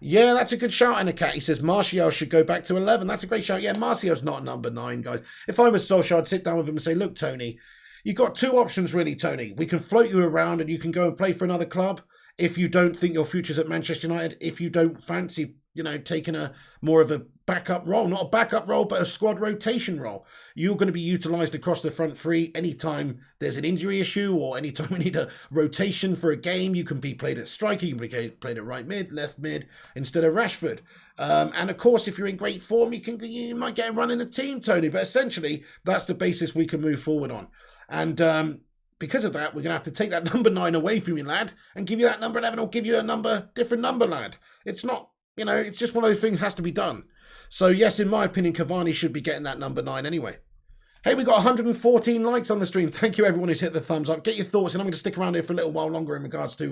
[SPEAKER 2] Yeah, that's a good shout, Anakat. He says Martial should go back to 11. That's a great shout. Yeah, Martial's not number 9, guys. If I was Solskjaer, I'd sit down with him and say, look, Tony, you've got two options, really, Tony. We can float you around and you can go and play for another club if you don't think your future's at Manchester United, if you don't fancy, taking a more of a backup role, not a backup role, but a squad rotation role. You're going to be utilised across the front three anytime there's an injury issue or anytime we need a rotation for a game. You can be played at striker, you can be played at right mid, left mid instead of Rashford. And of course, if you're in great form, you might get a run in the team, Tony. But essentially, that's the basis we can move forward on. And because of that, we're going to have to take that number 9 away from you, lad, and give you that number 11 or give you a different number, lad. It's not, it's just one of those things has to be done. So, yes, in my opinion, Cavani should be getting that number 9 anyway. Hey, we got 114 likes on the stream. Thank you, everyone who's hit the thumbs up. Get your thoughts, and I'm going to stick around here for a little while longer in regards to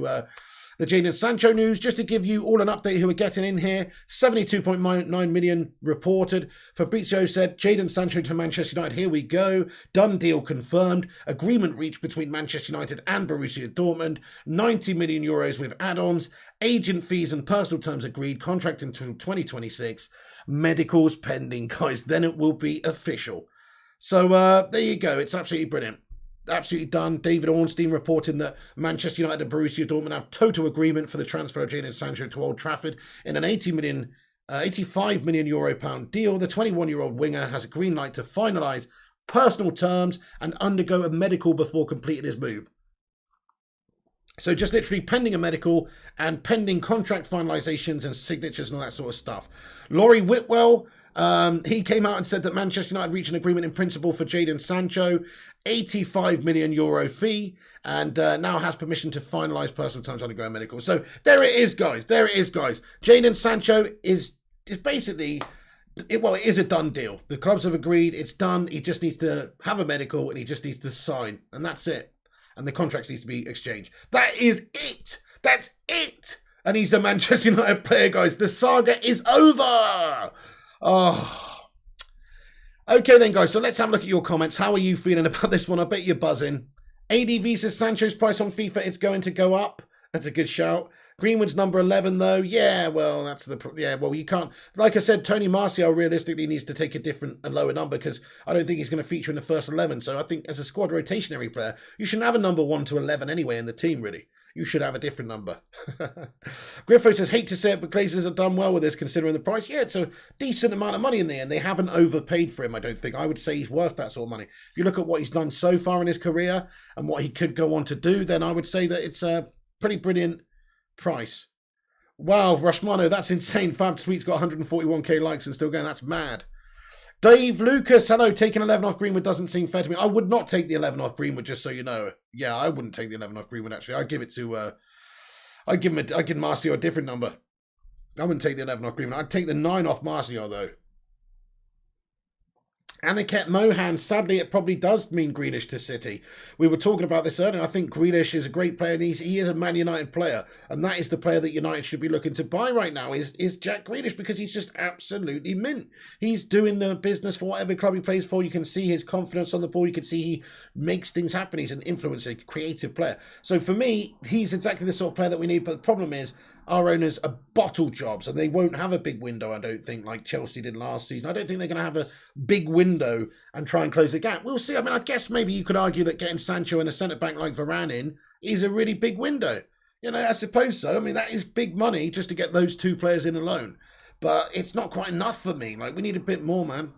[SPEAKER 2] the Jadon Sancho news. Just to give you all an update who are getting in here, 72.9 million reported. Fabrizio said, Jadon Sancho to Manchester United, here we go. Done deal confirmed. Agreement reached between Manchester United and Borussia Dortmund. 90 million euros with add-ons. Agent fees and personal terms agreed. Contract until 2026. Medicals pending, guys. Then it will be official. So there you go. It's absolutely brilliant. Absolutely done. David Ornstein reporting that Manchester United and Borussia Dortmund have total agreement for the transfer of Jadon Sancho to Old Trafford in an 85 million euro deal. The 21-year-old winger has a green light to finalise personal terms and undergo a medical before completing his move. So just literally pending a medical and pending contract finalisations and signatures and all that sort of stuff. Laurie Whitwell, he came out and said that Manchester United reached an agreement in principle for Jadon Sancho, 85 million euro fee, and now has permission to finalise personal terms undergoing medical. So there it is, guys. There it is, guys. Jadon Sancho is basically, it is a done deal. The clubs have agreed. It's done. He just needs to have a medical and he just needs to sign. And that's it. And the contracts needs to be exchanged. That is it. That's it. And he's a Manchester United player, guys. The saga is over. Oh. Okay then, guys. So let's have a look at your comments. How are you feeling about this one? I bet you're buzzing. ADV says Sancho's price on FIFA is going to go up. That's a good shout. Greenwood's number 11, though. Yeah, well, you can't. Like I said, Tony Martial realistically needs to take a lower number because I don't think he's going to feature in the first 11. So I think as a squad rotationary player, you shouldn't have a number 1 to 11 anyway in the team, really. You should have a different number. Griffo says, hate to say it, but Glazers have done well with this considering the price. Yeah, it's a decent amount of money in there, and they haven't overpaid for him, I don't think. I would say he's worth that sort of money. If you look at what he's done so far in his career and what he could go on to do, then I would say that it's a pretty brilliant price. Wow, Romano, that's insane. Fab Tweet's got 141k likes and still going. That's mad. Dave Lucas, hello. Taking 11 off Greenwood doesn't seem fair to me. I would not take the 11 off Greenwood, just so you know. Yeah, I wouldn't take the 11 off Greenwood, actually. I'd give it to, I'd give Martial a different number. I wouldn't take the 11 off Greenwood. I'd take the 9 off Martial, though. Aniket Mohan, sadly, it probably does mean Grealish to City. We were talking about this earlier. I think Grealish is a great player, and he is a Man United player, and that is the player that United should be looking to buy right now, is Jack Grealish, because he's just absolutely mint. He's doing the business for whatever club he plays for. You can see his confidence on the ball. You can see he makes things happen. He's an influencer, creative player. So for me, he's exactly the sort of player that we need, but the problem is, our owners are bottle jobs, and they won't have a big window, I don't think, like Chelsea did last season. I don't think they're going to have a big window and try and close the gap. We'll see. I mean, I guess maybe you could argue that getting Sancho and a centre-back like Varane in is a really big window. I suppose so. I mean, that is big money just to get those two players in alone. But it's not quite enough for me. Like, we need a bit more, man.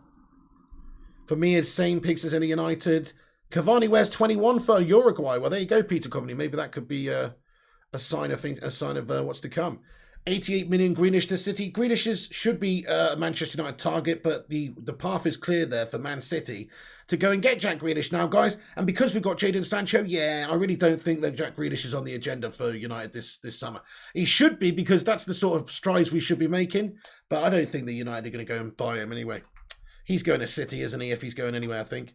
[SPEAKER 2] For me, it's same picks as any United. Cavani wears 21 for Uruguay. Well, there you go, Peter Coveney. Maybe that could be a sign of what's to come. 88 million Grealish to City. Grealish should be a Manchester United target, but the path is clear there for Man City to go and get Jack Grealish now, guys. And because we've got Jadon Sancho, yeah, I really don't think that Jack Grealish is on the agenda for United this summer. He should be, because that's the sort of strides we should be making, but I don't think that United are going to go and buy him anyway. He's going to City, isn't he, if he's going anywhere, I think.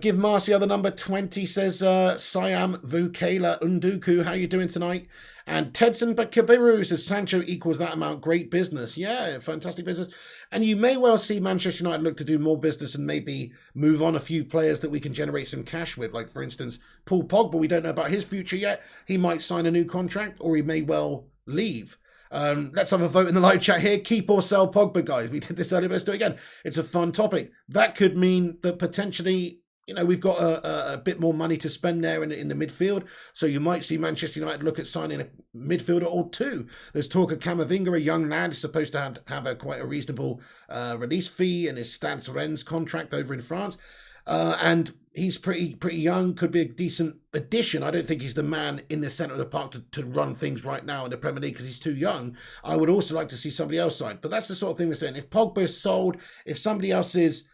[SPEAKER 2] Give Martial the number 20, says Siam Vukela Unduku. How you doing tonight? And Tedson Kabiru says Sancho equals that amount. Great business. Yeah, fantastic business. And you may well see Manchester United look to do more business and maybe move on a few players that we can generate some cash with. Like, for instance, Paul Pogba. We don't know about his future yet. He might sign a new contract, or he may well leave. Let's have a vote in the live chat here. Keep or sell Pogba, guys. We did this earlier, but let's do it again. It's a fun topic. That could mean that potentially, we've got a bit more money to spend there in the midfield. So you might see Manchester United look at signing a midfielder or two. There's talk of Camavinga, a young lad, is supposed to have quite a reasonable release fee in his Stade Rennes contract over in France. And he's pretty young, could be a decent addition. I don't think he's the man in the centre of the park to run things right now in the Premier League because he's too young. I would also like to see somebody else signed. But that's the sort of thing we're saying. If Pogba is sold, if somebody else is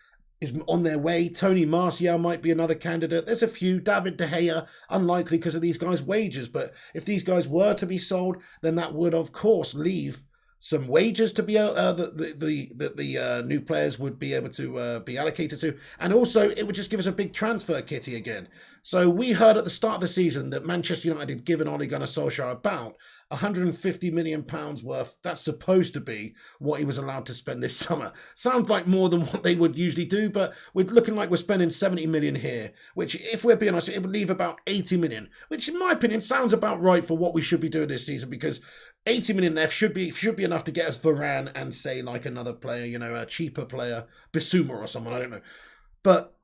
[SPEAKER 2] on their way, Tony Martial might be another candidate. There's a few. David De Gea, unlikely because of these guys' wages. But if these guys were to be sold, then that would, of course, leave some wages to be the new players would be able to be allocated to, and also it would just give us a big transfer kitty again. So we heard at the start of the season that Manchester United had given Ole Gunnar Solskjaer about £150 million worth. That's supposed to be what he was allowed to spend this summer. Sounds like more than what they would usually do, but we're looking like we're spending 70 million here, which, if we're being honest, it would leave about 80 million, which in my opinion sounds about right for what we should be doing this season, because 80 million left should be enough to get us Varane and, say, like another player, a cheaper player, Bissouma or someone, I don't know. But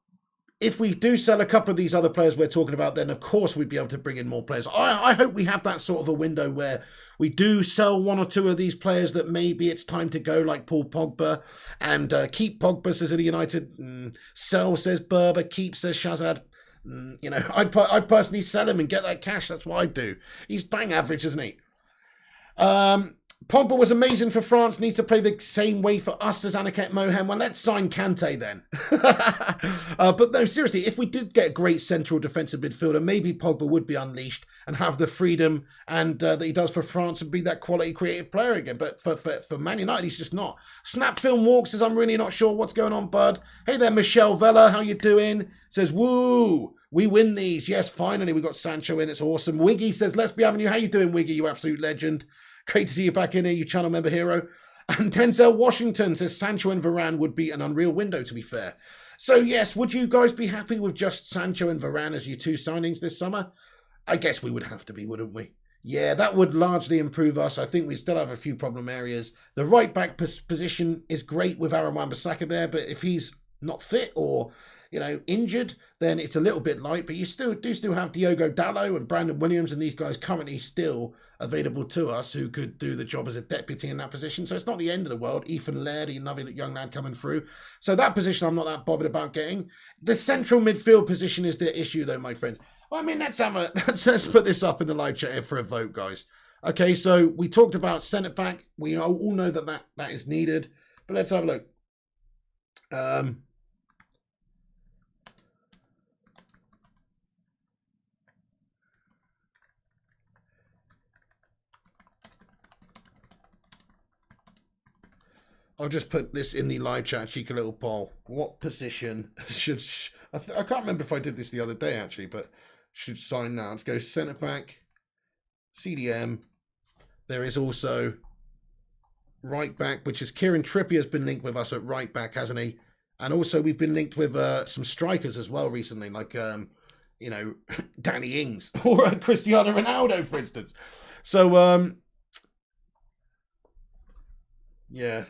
[SPEAKER 2] if we do sell a couple of these other players we're talking about, then of course we'd be able to bring in more players. I hope we have that sort of a window where we do sell one or two of these players that maybe it's time to go, like Paul Pogba, and keep Pogba, says United. Sell, says Berber. Keep, says Shazad. I'd personally sell him and get that cash. That's what I'd do. He's bang average, isn't he? Pogba was amazing for France, needs to play the same way for us as Aniket Mohan. Well, let's sign Kante then. But no, seriously, if we did get a great central defensive midfielder, maybe Pogba would be unleashed and have the freedom and that he does for France and be that quality creative player again. But for Man United, he's just not. Snap Film Walk says, I'm really not sure what's going on, bud. Hey there, Michelle Vella, how you doing? Says, woo, we win these. Yes, finally, we got Sancho in. It's awesome. Wiggy says, let's be having you. How you doing, Wiggy, you absolute legend? Great to see you back in here, you channel member hero. And Denzel Washington says Sancho and Varane would be an unreal window, to be fair. So, yes, would you guys be happy with just Sancho and Varane as your two signings this summer? I guess we would have to be, wouldn't we? Yeah, that would largely improve us. I think we still have a few problem areas. The right-back position is great with Aaron Wan-Bissaka there, but if he's not fit or, injured, then it's a little bit light. But you still have Diogo Dalot and Brandon Williams and these guys currently still available to us who could do the job as a deputy in that position. So it's not the end of the world. Ethan Laird, another young lad coming through. So that position I'm not that bothered about getting. The central midfield position is the issue though, my friends. Well, I mean, let's put this up in the live chat here for a vote, guys. Okay, so we talked about centre back. We all know that is needed. But let's have a look. I'll just put this in the live chat, cheeky little poll. What position should... I can't remember if I did this the other day, actually, but should sign now. Let's go centre back, CDM. There is also right back, which is Kieran Trippier has been linked with us at right back, hasn't he? And also we've been linked with some strikers as well recently, like, Danny Ings or Cristiano Ronaldo, for instance. So, yeah.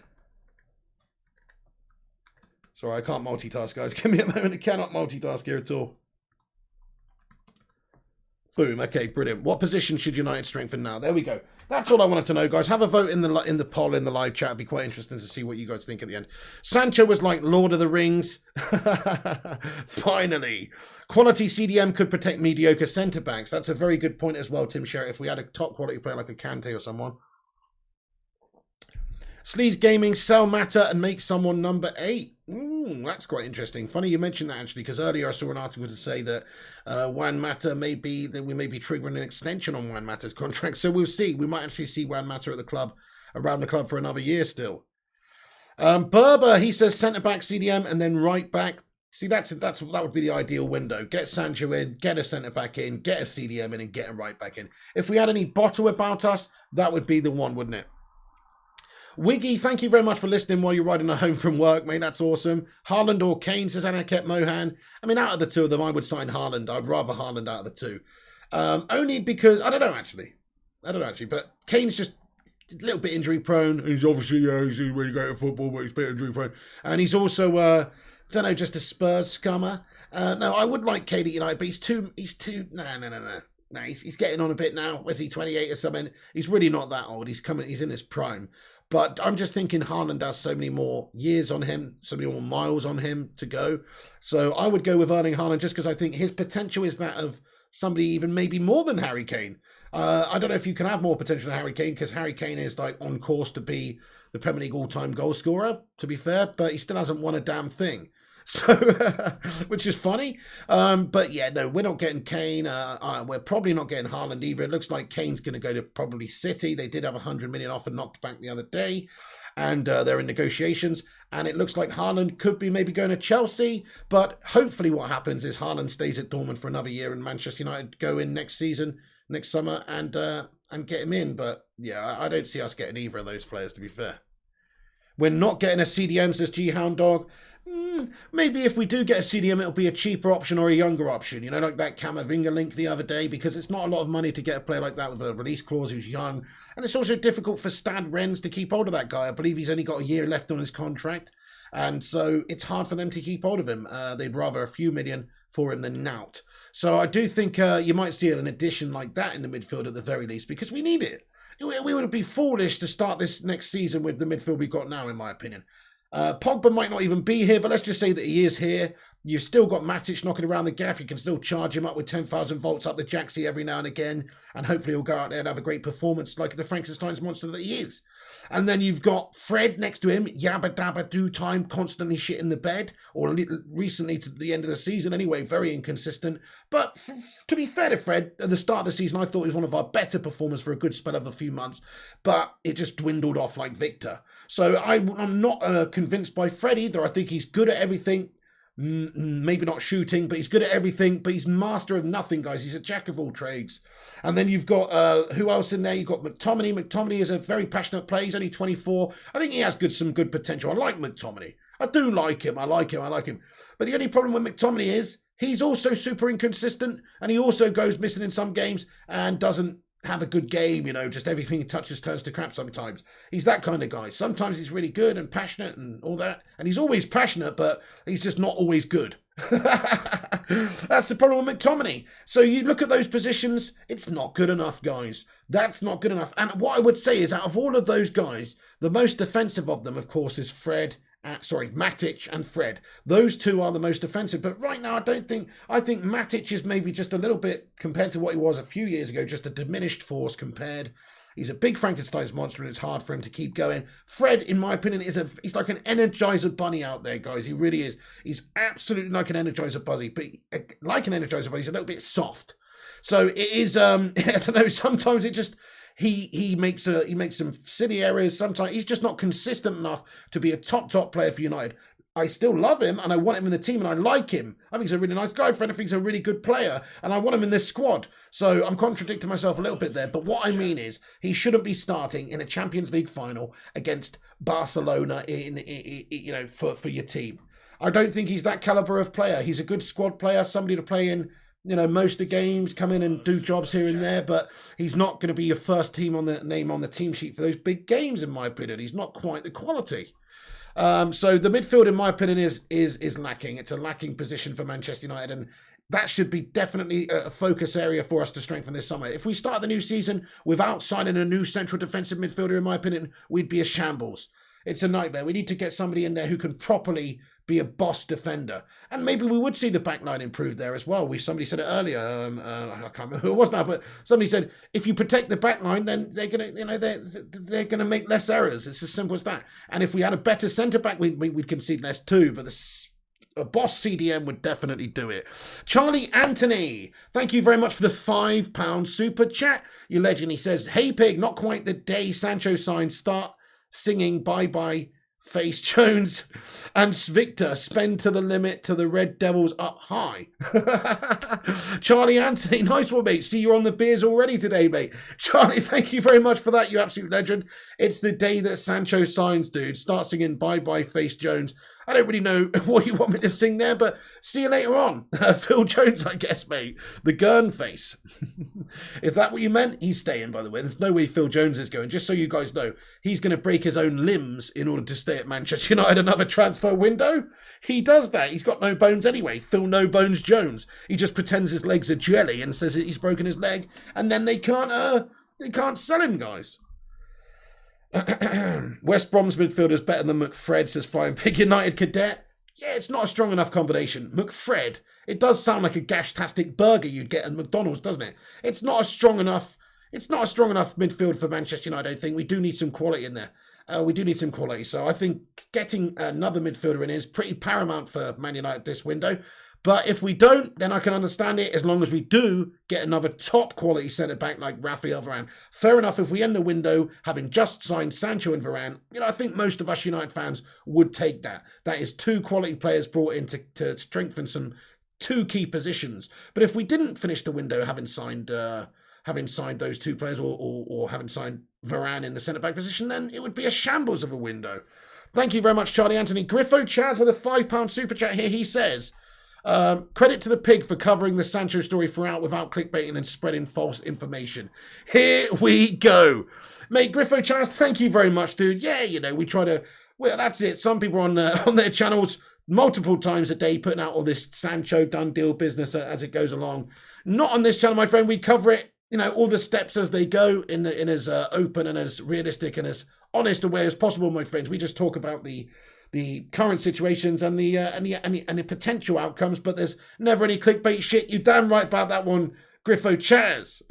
[SPEAKER 2] Sorry, I can't multitask, guys. Give me a moment. I cannot multitask here at all. Boom. Okay, brilliant. What position should United strengthen now? There we go. That's all I wanted to know, guys. Have a vote in the poll in the live chat. It'd be quite interesting to see what you guys think at the end. Sancho was like Lord of the Rings. Finally. Quality CDM could protect mediocre centre-backs. That's a very good point as well, Tim Sherritt. If we had a top-quality player like a Kante or someone. Sleaze Gaming, sell Matter and make someone number 8. Ooh, that's quite interesting. Funny you mentioned that, actually, because earlier I saw an article to say that Juan Mata we may be triggering an extension on Juan Mata's contract. So we'll see. We might actually see Juan Mata at the club, around the club for another year still. Berber, he says centre-back CDM and then right-back. See, that would be the ideal window. Get Sancho in, get a centre-back in, get a CDM in and get a right-back in. If we had any bottle about us, that would be the one, wouldn't it? Wiggy, thank you very much for listening while you're riding home from work, mate. That's awesome. Haaland or Kane, says Aniket Mohan. I mean, out of the two of them, I would sign Haaland. I'd rather Haaland out of the two. Only because, I don't know, actually. But Kane's just a little bit injury prone. He's obviously, he's really great at football, but he's a bit injury prone. And he's also, don't know, just a Spurs scummer. No, I would like Kane at United, but he's too, no. No, he's getting on a bit now. Was he 28 or something? He's really not that old. He's in his prime. But I'm just thinking Haaland has so many more years on him, so many more miles on him to go. So I would go with Erling Haaland just because I think his potential is that of somebody even maybe more than Harry Kane. I don't know if you can have more potential than Harry Kane because Harry Kane is like on course to be the Premier League all-time goal scorer, to be fair, but he still hasn't won a damn thing. So, which is funny. But yeah, no, we're not getting Kane. We're probably not getting Haaland either. It looks like Kane's going to go to probably City. They did have 100 million offer knocked back the other day, and they're in negotiations. And it looks like Haaland could be maybe going to Chelsea. But hopefully what happens is Haaland stays at Dortmund for another year and Manchester United go in next summer, and get him in. But yeah, I don't see us getting either of those players, to be fair. We're not getting a CDM, says G Hound Dog. Maybe if we do get a CDM, it'll be a cheaper option or a younger option, like that Camavinga link the other day, because it's not a lot of money to get a player like that with a release clause who's young. And it's also difficult for Stad Rennes to keep hold of that guy. I believe he's only got a year left on his contract. And so it's hard for them to keep hold of him. They'd rather a few million for him than nout. So I do think you might see an addition like that in the midfield at the very least, because we need it. We would be foolish to start this next season with the midfield we've got now, in my opinion. Pogba might not even be here, but let's just say that he is here. You've still got Matic knocking around the gaff. You can still charge him up with 10,000 volts up the jacksie every now and again, and hopefully he'll go out there and have a great performance like the Frankenstein's monster that he is. And then you've got Fred next to him, yabba dabba do time, constantly shit in the bed, or recently to the end of the season anyway, very inconsistent. But to be fair to Fred, at the start of the season, I thought he was one of our better performers for a good spell of a few months, but it just dwindled off like Victor. So I'm not convinced by Fred either. I think he's good at everything. Maybe not shooting, but he's good at everything. But he's master of nothing, guys. He's a jack of all trades. And then you've got, who else in there? You've got McTominay. McTominay is a very passionate player. He's only 24. I think he has some good potential. I like McTominay. I do like him. I like him. But the only problem with McTominay is he's also super inconsistent. And he also goes missing in some games and doesn't have a good game, just everything he touches turns to crap sometimes. He's that kind of guy. Sometimes he's really good and passionate and all that. And he's always passionate, but he's just not always good. That's the problem with McTominay. So you look at those positions, it's not good enough, guys. That's not good enough. And what I would say is, out of all of those guys, the most defensive of them, of course, is Matic and Fred. Those two are the most defensive. But right now, I think Matic is maybe just a little bit, compared to what he was a few years ago, just a diminished force compared. He's a big Frankenstein's monster and it's hard for him to keep going. Fred, in my opinion, he's like an Energizer Bunny out there, guys. He really is. He's absolutely like an Energizer Bunny, but like an Energizer Bunny, he's a little bit soft. So it is, I don't know, sometimes it just... He makes some silly errors. Sometimes he's just not consistent enough to be a top player for United. I still love him and I want him in the team and I like him. I think he's a really nice guy. Fred, I think he's a really good player and I want him in this squad. So I'm contradicting myself a little bit there. But what I mean is he shouldn't be starting in a Champions League final against Barcelona for your team. I don't think he's that caliber of player. He's a good squad player, somebody to play in most of the games, come in and do jobs here and there, but he's not going to be your first name on the team sheet for those big games, in my opinion. He's not quite the quality. So the midfield, in my opinion, is lacking. It's a lacking position for Manchester United, and that should be definitely a focus area for us to strengthen this summer. If we start the new season without signing a new central defensive midfielder, in my opinion, we'd be a shambles. It's a nightmare. We need to get somebody in there who can properly be a boss defender. And maybe we would see the back line improve there as well. Somebody said it earlier. I can't remember who it was now, but somebody said if you protect the back line, then they're gonna make less errors. It's as simple as that. And if we had a better centre back, we'd concede less too. But a boss CDM would definitely do it. Charlie Anthony, thank you very much for the £5 super chat. You legend. He says, "Hey pig, not quite the day Sancho signed. Start singing bye-bye Face Jones and Victor, spend to the limit to the Red Devils up high." Charlie Anthony, nice one, mate. See, you're on the beers already today, mate. Charlie, thank you very much for that, you absolute legend. It's the day that Sancho signs, dude. Start singing bye-bye Face Jones. I don't really know what you want me to sing there, but see you later on. Phil Jones, I guess, mate. The Gurn face. If that what you meant, he's staying, by the way. There's no way Phil Jones is going. Just so you guys know, he's going to break his own limbs in order to stay at Manchester United another transfer window. He does that. He's got no bones anyway. Phil No Bones Jones. He just pretends his legs are jelly and says that he's broken his leg, and then they can't sell him, guys. West Brom's midfielder is better than McFred, says Flying Pig United Cadet. Yeah, it's not a strong enough combination. McFred, it does sound like a gash-tastic burger you'd get at McDonald's, doesn't it? It's not a strong enough midfield for Manchester United, I think. We do need some quality in there. We do need some quality. So I think getting another midfielder in is pretty paramount for Man United this window. But if we don't, then I can understand it as long as we do get another top quality centre-back like Raphael Varane. Fair enough, if we end the window having just signed Sancho and Varane, I think most of us United fans would take that. That is 2 quality players brought in to strengthen some 2 key positions. But if we didn't finish the window having signed those 2 players or having signed Varane in the centre-back position, then it would be a shambles of a window. Thank you very much, Charlie Anthony. Griffo Chaz with a £5 super chat here. He says, credit to the pig for covering the Sancho story throughout without clickbaiting and spreading false information. Here we go. Mate, Griffo Chaz, thank you very much, dude. Yeah, we try to... Well, that's it. Some people on their channels multiple times a day putting out all this Sancho done deal business as it goes along. Not on this channel, my friend. We cover it, all the steps as they go in as open and as realistic and as honest a way as possible, my friends. We just talk about the current situations and the potential outcomes, but there's never any clickbait shit. You're damn right about that one, Griffo Chaz.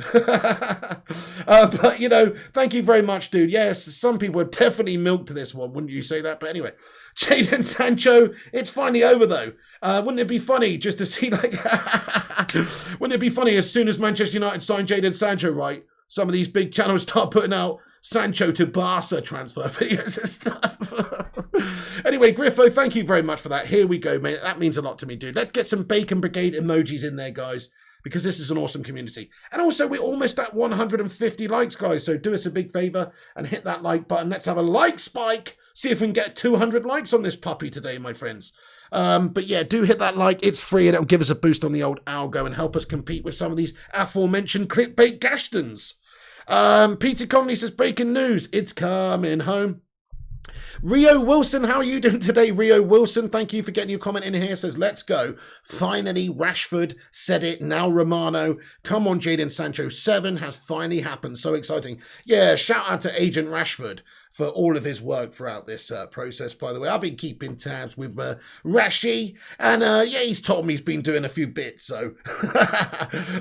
[SPEAKER 2] But, thank you very much, dude. Yes, some people have definitely milked this one, wouldn't you say that? But anyway, Jadon Sancho, it's finally over, though. Wouldn't it be funny just to see, wouldn't it be funny as soon as Manchester United signed Jadon Sancho, right? Some of these big channels start putting out Sancho to Barca transfer videos and stuff. Anyway, Griffo, thank you very much for that. Here we go, mate. That means a lot to me, dude. Let's get some Bacon Brigade emojis in there, guys, because this is an awesome community. And also, we're almost at 150 likes, guys, so do us a big favour and hit that like button. Let's have a like spike. See if we can get 200 likes on this puppy today, my friends. But yeah, do hit that like. It's free and it'll give us a boost on the old algo and help us compete with some of these aforementioned clickbait gashtons. Peter Conley says, breaking news, it's coming home. Rio Wilson, how are you doing today, Rio Wilson? Thank you for getting your comment in here. Says, let's go. Finally, Rashford said it. Now Romano. Come on, Jadon Sancho. 7 has finally happened. So exciting. Yeah, shout out to Agent Rashford for all of his work throughout this process, by the way. I've been keeping tabs with Rashi, and he's told me he's been doing a few bits, so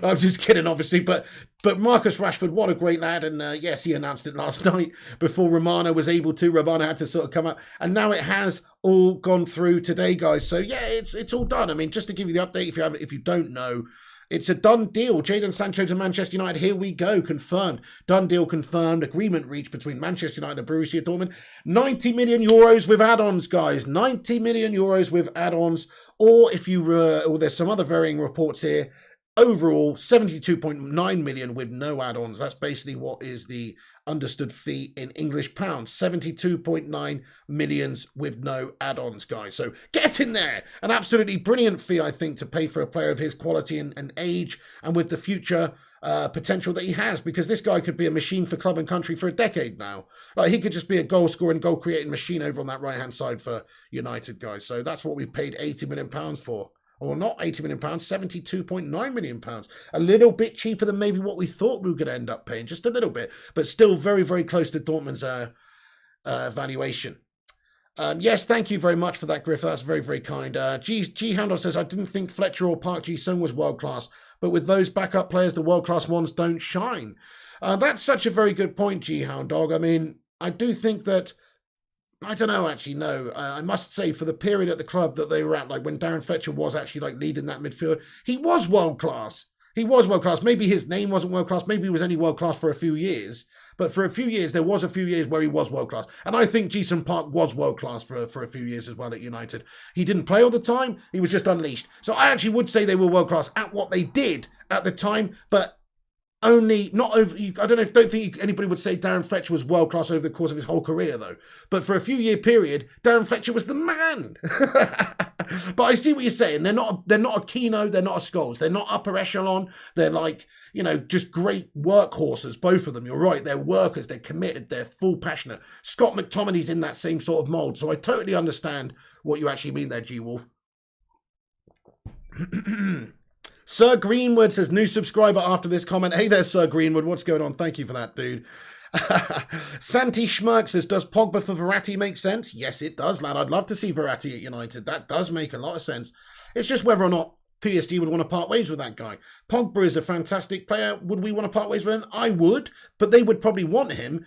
[SPEAKER 2] I'm just kidding, obviously, but Marcus Rashford, what a great lad, and yes, he announced it last night before Romano was able to. Romano had to sort of come up, and now it has all gone through today, guys, so yeah, it's all done. I mean, just to give you the update, if you don't know, it's a done deal. Jadon Sancho to Manchester United. Here we go. Confirmed. Done deal confirmed. Agreement reached between Manchester United and Borussia Dortmund. 90 million euros with add-ons, guys. 90 million euros with add-ons. Or if you or there's some other varying reports here. Overall, 72.9 million with no add-ons. That's basically what is the understood fee in English pounds. 72.9 millions with no add-ons, guys. So get in there. An absolutely brilliant fee, I think, to pay for a player of his quality and age and with the future potential that he has, because this guy could be a machine for club and country for a decade now. Like, he could just be a goal-scoring, goal-creating machine over on that right-hand side for United, guys. So that's what we paid £80 million for. Or not £80 million, £72.9 million. A little bit cheaper than maybe what we thought we were going to end up paying, just a little bit, but still very, very close to Dortmund's valuation. Yes, thank you very much for that, Griff. That's very, very kind. G Handel says, I didn't think Fletcher or Park Ji-sung was world-class, but with those backup players, the world-class ones don't shine. That's such a very good point, G Hound Dog. I mean, I do think that, I don't know, actually, no. I must say, for the period at the club that they were at, like when Darren Fletcher was actually like leading that midfield, he was world-class. He was world-class. Maybe his name wasn't world-class. Maybe he was only world-class for a few years. But for a few years, there was a few years where he was world-class. And I think Ji-sung Park was world-class for a few years as well at United. He didn't play all the time. He was just unleashed. So I actually would say they were world-class at what they did at the time. But only not over. I don't think anybody would say Darren Fletcher was world class over the course of his whole career, though. But for a few year period, Darren Fletcher was the man. But I see what you're saying. They're not a Keno. They're not a Scholes. They're not upper echelon. They're like, just great workhorses. Both of them. You're right. They're workers. They're committed. They're full passionate. Scott McTominay's in that same sort of mold. So I totally understand what you actually mean there, G Wolf. Sir Greenwood says, new subscriber after this comment. Hey there, Sir Greenwood. What's going on? Thank you for that, dude. Santi Schmerk says, does Pogba for Verratti make sense? Yes, it does, lad. I'd love to see Verratti at United. That does make a lot of sense. It's just whether or not PSG would want to part ways with that guy. Pogba is a fantastic player. Would we want to part ways with him? I would, but they would probably want him.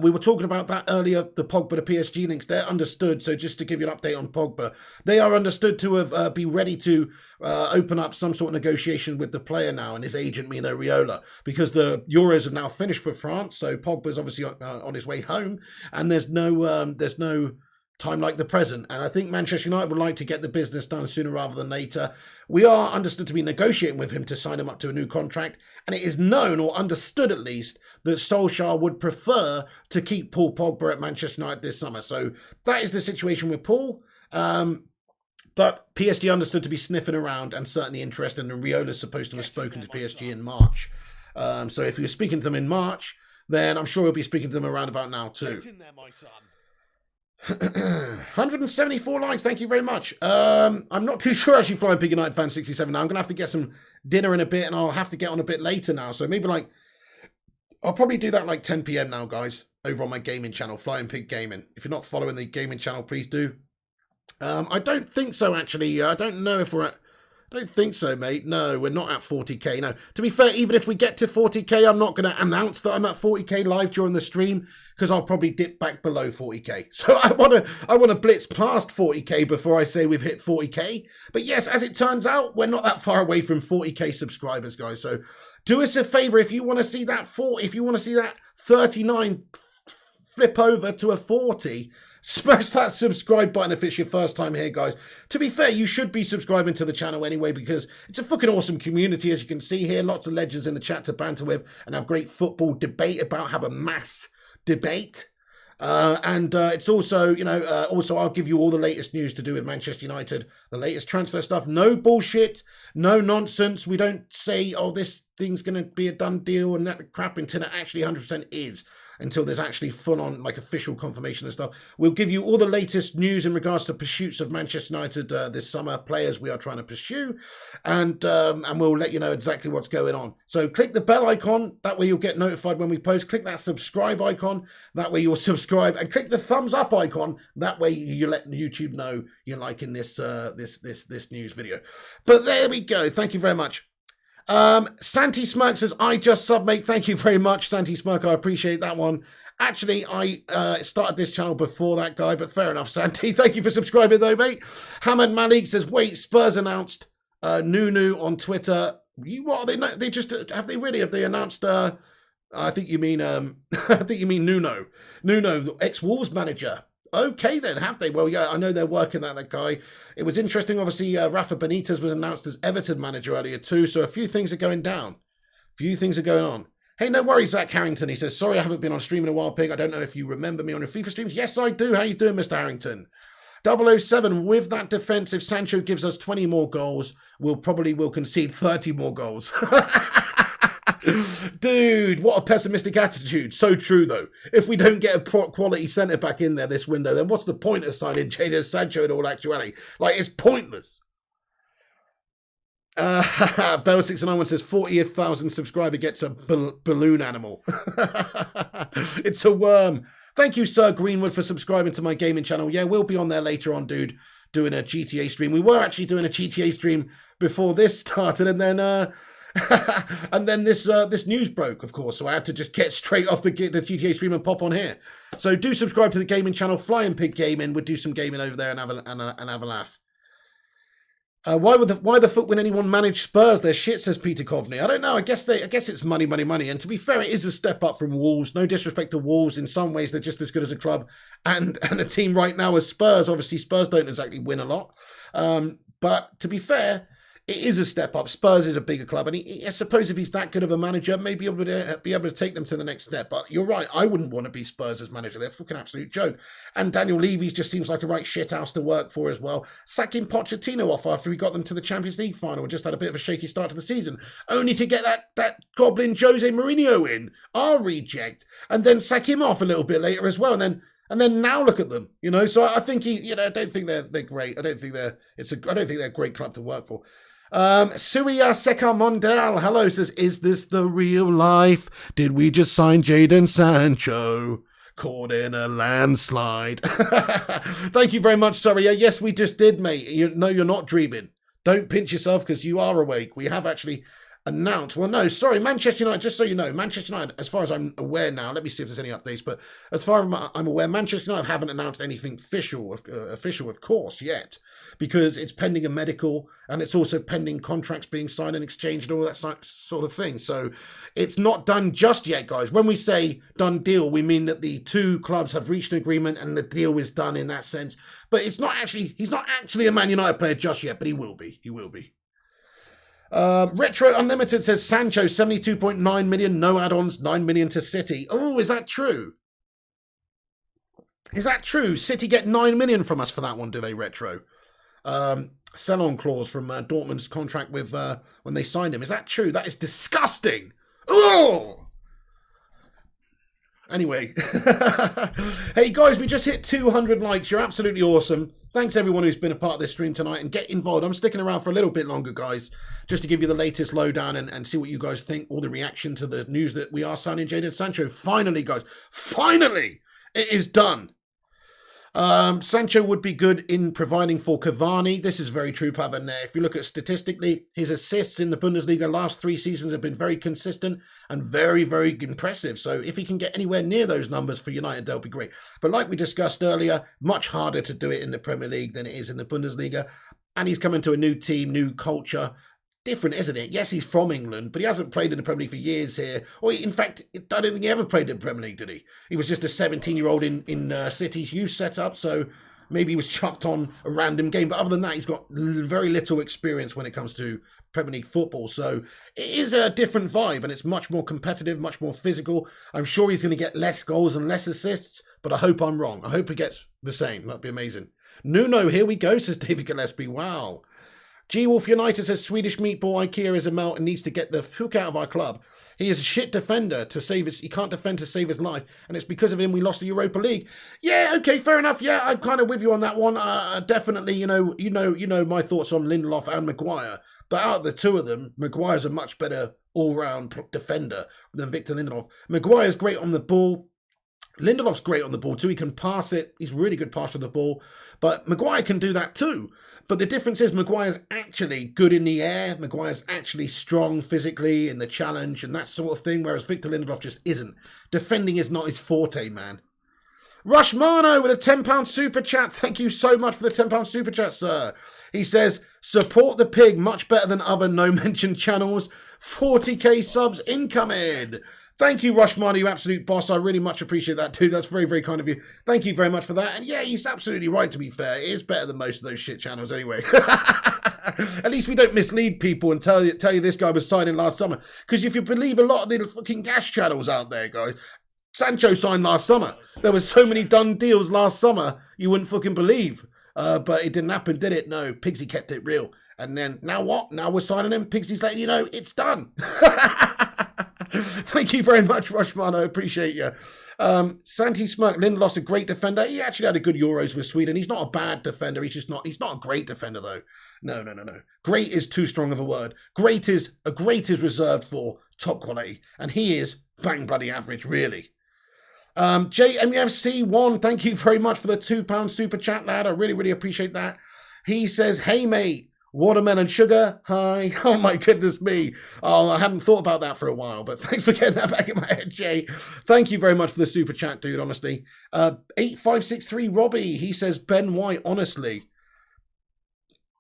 [SPEAKER 2] We were talking about that earlier, the Pogba to PSG links. They're understood. So just to give you an update on Pogba, they are understood to have be ready to open up some sort of negotiation with the player now and his agent, Mino Raiola, because the Euros have now finished for France. So Pogba's obviously on his way home, and there's no time like the present. And I think Manchester United would like to get the business done sooner rather than later. We are understood to be negotiating with him to sign him up to a new contract. And it is known, or understood at least, that Solskjaer would prefer to keep Paul Pogba at Manchester United this summer. So that is the situation with Paul. But PSG understood to be sniffing around and certainly interested. And Riola's supposed to have spoken to PSG in March. So if he was speaking to them in March, then I'm sure he'll be speaking to them around about now too.
[SPEAKER 3] Get in there, my son.
[SPEAKER 2] 174 likes, thank you very much. I'm not too sure actually, Flying Pig United fan 67 now. I'm gonna have to get some dinner in a bit, and I'll have to get on a bit later now. So maybe I'll probably do that 10 p.m. now, guys, over on my gaming channel, Flying Pig Gaming. If you're not following the gaming channel, please do. I don't think so, actually. I don't know if we're at... I don't think so, mate. No, we're not at 40k. No, to be fair, even if we get to 40k, I'm not going to announce that I'm at 40k live during the stream, because I'll probably dip back below 40k. So I want to blitz past 40k before I say we've hit 40k. But yes, as it turns out, we're not that far away from 40k subscribers, guys. So do us a favor, if you want to see that 39 flip over to a 40. Smash that subscribe button if it's your first time here, guys. To be fair, you should be subscribing to the channel anyway, because it's a fucking awesome community, as you can see here. Lots of legends in the chat to banter with and have great football debate about, have a mass debate. And it's also, also I'll give you all the latest news to do with Manchester United, the latest transfer stuff. No bullshit, no nonsense. We don't say, oh, this thing's going to be a done deal and that crap until it actually 100% is. Until there's actually full-on official confirmation and stuff. We'll give you all the latest news in regards to pursuits of Manchester United this summer, players we are trying to pursue, and we'll let you know exactly what's going on. So click the bell icon, that way you'll get notified when we post. Click that subscribe icon, that way you'll subscribe, and click the thumbs up icon, that way you let YouTube know you're liking this this news video. But there we go. Thank you very much. Santi Smirk says, I just sub, mate. Thank you very much, Santi Smirk. I appreciate that one. Actually, I started this channel before that guy, but fair enough, Santi. Thank you for subscribing, though, mate. Hamad Malik says, wait, Spurs announced Nunu on Twitter. What are they? They just have they really? Have they announced? I think you mean Nuno, the ex-Wolves manager. Okay, then, have they? Well, yeah, I know they're working that guy. It was interesting, obviously, Rafa Benitez was announced as Everton manager earlier too, so a few things are going down. A few things are going on. Hey, no worries, Zach Harrington. He says, sorry I haven't been on stream in a while, Pig. I don't know if you remember me on your FIFA streams. Yes, I do. How you doing, Mr. Harrington? 007, with that defence, if Sancho gives us 20 more goals, we'll concede 30 more goals. Dude, what a pessimistic attitude. So true, though. If we don't get a quality centre-back in there this window, then what's the point of signing Jadon Sancho in all actuality? It's pointless. Bell691 says, 40,000 subscriber gets a balloon animal. It's a worm. Thank you, Sir Greenwood, for subscribing to my gaming channel. Yeah, we'll be on there later on, dude, doing a GTA stream. We were actually doing a GTA stream before this started, and then... and then this news broke, of course, so I had to just get straight off the GTA stream and pop on here. So do subscribe to the gaming channel, Flying Pig Gaming. We'll do some gaming over there and have a laugh. Why the fuck would anyone manage Spurs? They're shit, says Peter Coveney. I don't know. I guess it's money. And to be fair, it is a step up from Wolves. No disrespect to Wolves. In some ways, they're just as good as a club and a team right now as Spurs. Obviously, Spurs don't exactly win a lot. But to be fair, it is a step up. Spurs is a bigger club, and I suppose if he's that good of a manager, maybe he'll be able to take them to the next step. But you're right, I wouldn't want to be Spurs as manager. They're a fucking absolute joke. And Daniel Levy's just seems like a right shit house to work for as well. Sacking Pochettino off after he got them to the Champions League final and just had a bit of a shaky start to the season, only to get that goblin Jose Mourinho in, our reject, and then sack him off a little bit later as well, and then now look at them, you know. So I think I don't think they're great. I don't think they're a great club to work for. Surya Seka Mondal, hello, says, is this the real life? Did we just sign Jadon Sancho? Caught in a landslide. Thank you very much, Surya. Yes, we just did, mate. You're not dreaming. Don't pinch yourself because you are awake. We have actually announced. Well, no, sorry, Manchester United, just so you know, Manchester United, as far as I'm aware now, let me see if there's any updates, but as far as I'm aware, Manchester United haven't announced anything official, of course, yet, because it's pending a medical, and it's also pending contracts being signed and exchanged and all that sort of thing. So it's not done just yet, guys. When we say done deal, we mean that the two clubs have reached an agreement and the deal is done in that sense. But he's not actually a Man United player just yet, but he will be. Retro Unlimited says Sancho 72.9 million, no add-ons, 9 million to City. Oh, is that true? City get 9 million from us for that one, do they, Retro? Sell-on clause from Dortmund's contract with when they signed him. Is that true? That is disgusting. Oh. Anyway, hey guys, we just hit 200 likes. You're absolutely awesome. Thanks everyone who's been a part of this stream tonight, and get involved. I'm sticking around for a little bit longer, guys, just to give you the latest lowdown and see what you guys think, all the reaction to the news that we are signing Jadon Sancho. Finally, guys, finally, it is done. Sancho would be good in providing for Cavani. This is very true, Pavan. If you look at statistically, his assists in the Bundesliga last 3 seasons have been very consistent and very, very impressive. So if he can get anywhere near those numbers for United, that'll be great. But like we discussed earlier, much harder to do it in the Premier League than it is in the Bundesliga. And he's coming to a new team, new culture. Different, isn't it? Yes, he's from England, but he hasn't played in the Premier League for years here. Or in fact, I don't think he ever played in the Premier League, did he? He was just a 17-year-old in City's youth setup, so maybe he was chucked on a random game. But other than that, he's got very little experience when it comes to Premier League football. So it is a different vibe, and it's much more competitive, much more physical. I'm sure he's going to get less goals and less assists, but I hope I'm wrong. I hope he gets the same. That'd be amazing. Nuno, here we go, says David Gillespie. Wow. G-Wolf United says Swedish meatball IKEA is a melt and needs to get the fuck out of our club. He is a shit defender he can't defend to save his life, and it's because of him we lost the Europa League. Yeah, okay, fair enough. Yeah, I'm kind of with you on that one. Definitely, you know my thoughts on Lindelof and Maguire. But out of the two of them, Maguire's a much better all-round defender than Victor Lindelof. Maguire's great on the ball. Lindelof's great on the ball too. He can pass it. He's really good passer of the ball. But Maguire can do that too. But the difference is Maguire's actually good in the air. Maguire's actually strong physically in the challenge and that sort of thing, whereas Victor Lindelof just isn't. Defending is not his forte, man. Romano with a £10 super chat. Thank you so much for the £10 super chat, sir. He says, support the pig much better than other no-mention channels. 40k subs incoming. Thank you, Rushmana, you absolute boss. I really much appreciate that, too. That's very, very kind of you. Thank you very much for that. And yeah, he's absolutely right, to be fair. It is better than most of those shit channels anyway. At least we don't mislead people and tell you this guy was signing last summer. Because if you believe a lot of the fucking gas channels out there, guys, Sancho signed last summer. There were so many done deals last summer, you wouldn't fucking believe. But it didn't happen, did it? No, Pigsy kept it real. And then, now what? Now we're signing him. Pigsy's letting you know it's done. Thank you very much, Rushman. I appreciate you. Santi Smirk, Lindelof's a great defender. He actually had a good Euros with Sweden. He's not a bad defender. He's not a great defender, though. No. Great is too strong of a word. Great is reserved for top quality. And he is bang bloody average, really. JMUFC1, thank you very much for the £2 super chat, lad. I really, really appreciate that. He says, hey, mate. Watermelon sugar, hi. Oh my goodness me. Oh, I hadn't thought about that for a while, but thanks for getting that back in my head, Jay. Thank you very much for the super chat, dude, honestly. 8563 Robbie, he says, Ben White, honestly.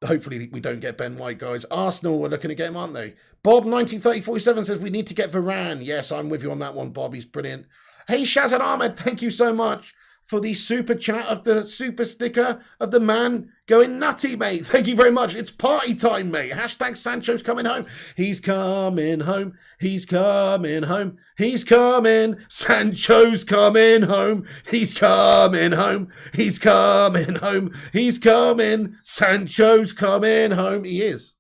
[SPEAKER 2] Hopefully we don't get Ben White, guys. Arsenal are looking to get him, aren't they? Bob 193047 says, we need to get Varane. Yes, I'm with you on that one, Bob. He's brilliant. Hey, Shazad Ahmed, thank you so much for the super chat of the super sticker of the man going nutty, mate. Thank you very much. It's party time, mate. Hashtag Sancho's coming home. He's coming home. He's coming home. He's coming. Sancho's coming home. He's coming home. He's coming home. He's coming. Sancho's coming home. He is.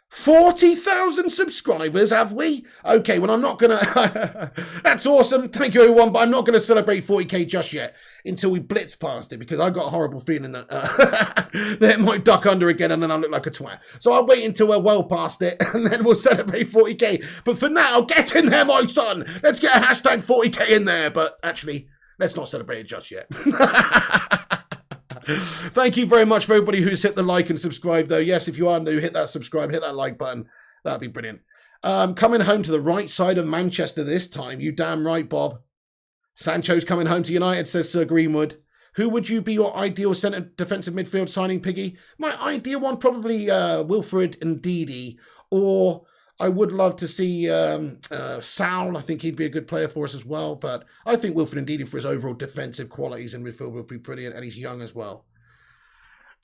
[SPEAKER 2] 40,000 subscribers, have we? Okay, well, I'm not going to... That's awesome. Thank you, everyone. But I'm not going to celebrate 40k just yet until we blitz past it, because I've got a horrible feeling that that it might duck under again and then I'll look like a twat. So I'll wait until we're well past it and then we'll celebrate 40k. But for now, get in there, my son. Let's get a hashtag 40k in there. But actually, let's not celebrate it just yet. Thank you very much for everybody who's hit the like and subscribe, though. Yes, if you are new, hit that subscribe, hit that like button. That'd be brilliant. Coming home to the right side of Manchester this time. You damn right, Bob. Sancho's coming home to United, says Sir Greenwood. Who would you be your ideal centre defensive midfield signing, Piggy? My ideal one, probably Wilfred Ndidi, or I would love to see Sal. I think he'd be a good player for us as well. But I think Wilfred Ndidi, for his overall defensive qualities in midfield, would be brilliant. And he's young as well.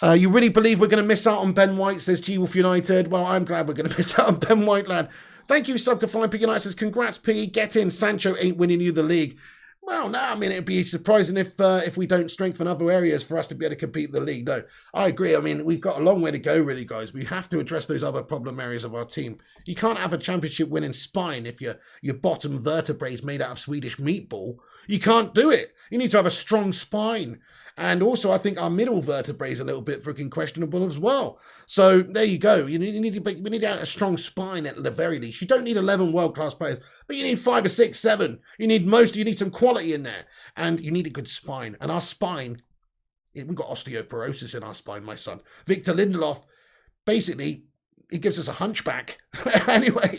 [SPEAKER 2] You really believe we're going to miss out on Ben White, says G-Wolf United. Well, I'm glad we're going to miss out on Ben White, lad. Thank you, sub to Flying Pig United. Says, congrats, Piggy. Get in. Sancho ain't winning you the league. Well, no, I mean, it'd be surprising if we don't strengthen other areas for us to be able to compete in the league. No, I agree. I mean, we've got a long way to go, really, guys. We have to address those other problem areas of our team. You can't have a championship winning spine if your bottom vertebrae is made out of Swedish meatball. You can't do it. You need to have a strong spine. And also, I think our middle vertebrae is a little bit freaking questionable as well. So there you go. We need a strong spine at the very least. You don't need 11 world-class players, but you need 5 or 6, 7. You need some quality in there, and you need a good spine. And our spine, we've got osteoporosis in our spine, my son. Victor Lindelof, basically, he gives us a hunchback. Anyway,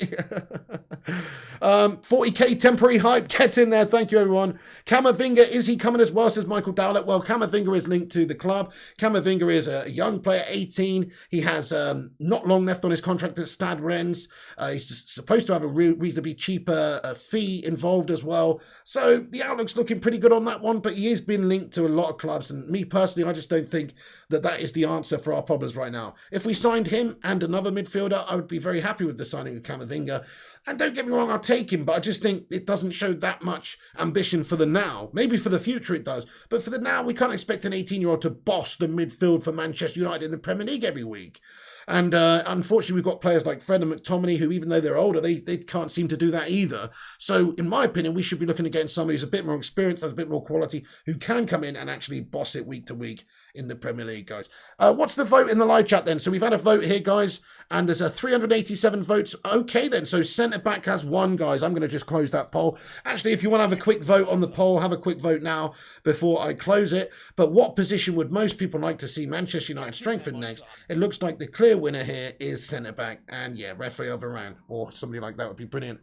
[SPEAKER 2] 40k temporary hype gets in there. Thank you, everyone. Camavinga, is he coming as well, says Michael Dowlett. Well, Camavinga is linked to the club. Camavinga is a young player, 18. He has not long left on his contract at Stade Rennes. He's supposed to have a reasonably cheaper fee involved as well. So the outlook's looking pretty good on that one, but he has been linked to a lot of clubs. And me personally, I just don't think that is the answer for our problems right now. If we signed him and another midfielder, I would be very happy with the signing of Camavinga. And don't get me wrong, I'll take him, but I just think it doesn't show that much ambition for the now. Maybe for the future it does, but for the now, we can't expect an 18-year-old to boss the midfield for Manchester United in the Premier League every week. And unfortunately, we've got players like Fred and McTominay, who, even though they're older, they can't seem to do that either. So, in my opinion, we should be looking at getting somebody who's a bit more experienced, has a bit more quality, who can come in and actually boss it week to week in the Premier League, guys. What's the vote in the live chat then? So we've had a vote here, guys, and there's 387 votes. Okay, then. So centre-back has won, guys. I'm going to just close that poll. Actually, if you want to have a quick vote on the poll, have a quick vote now before I close it. But what position would most people like to see Manchester United strengthen next? It looks like the clear winner here is centre-back. And yeah, Rafael Varane or somebody like that would be brilliant.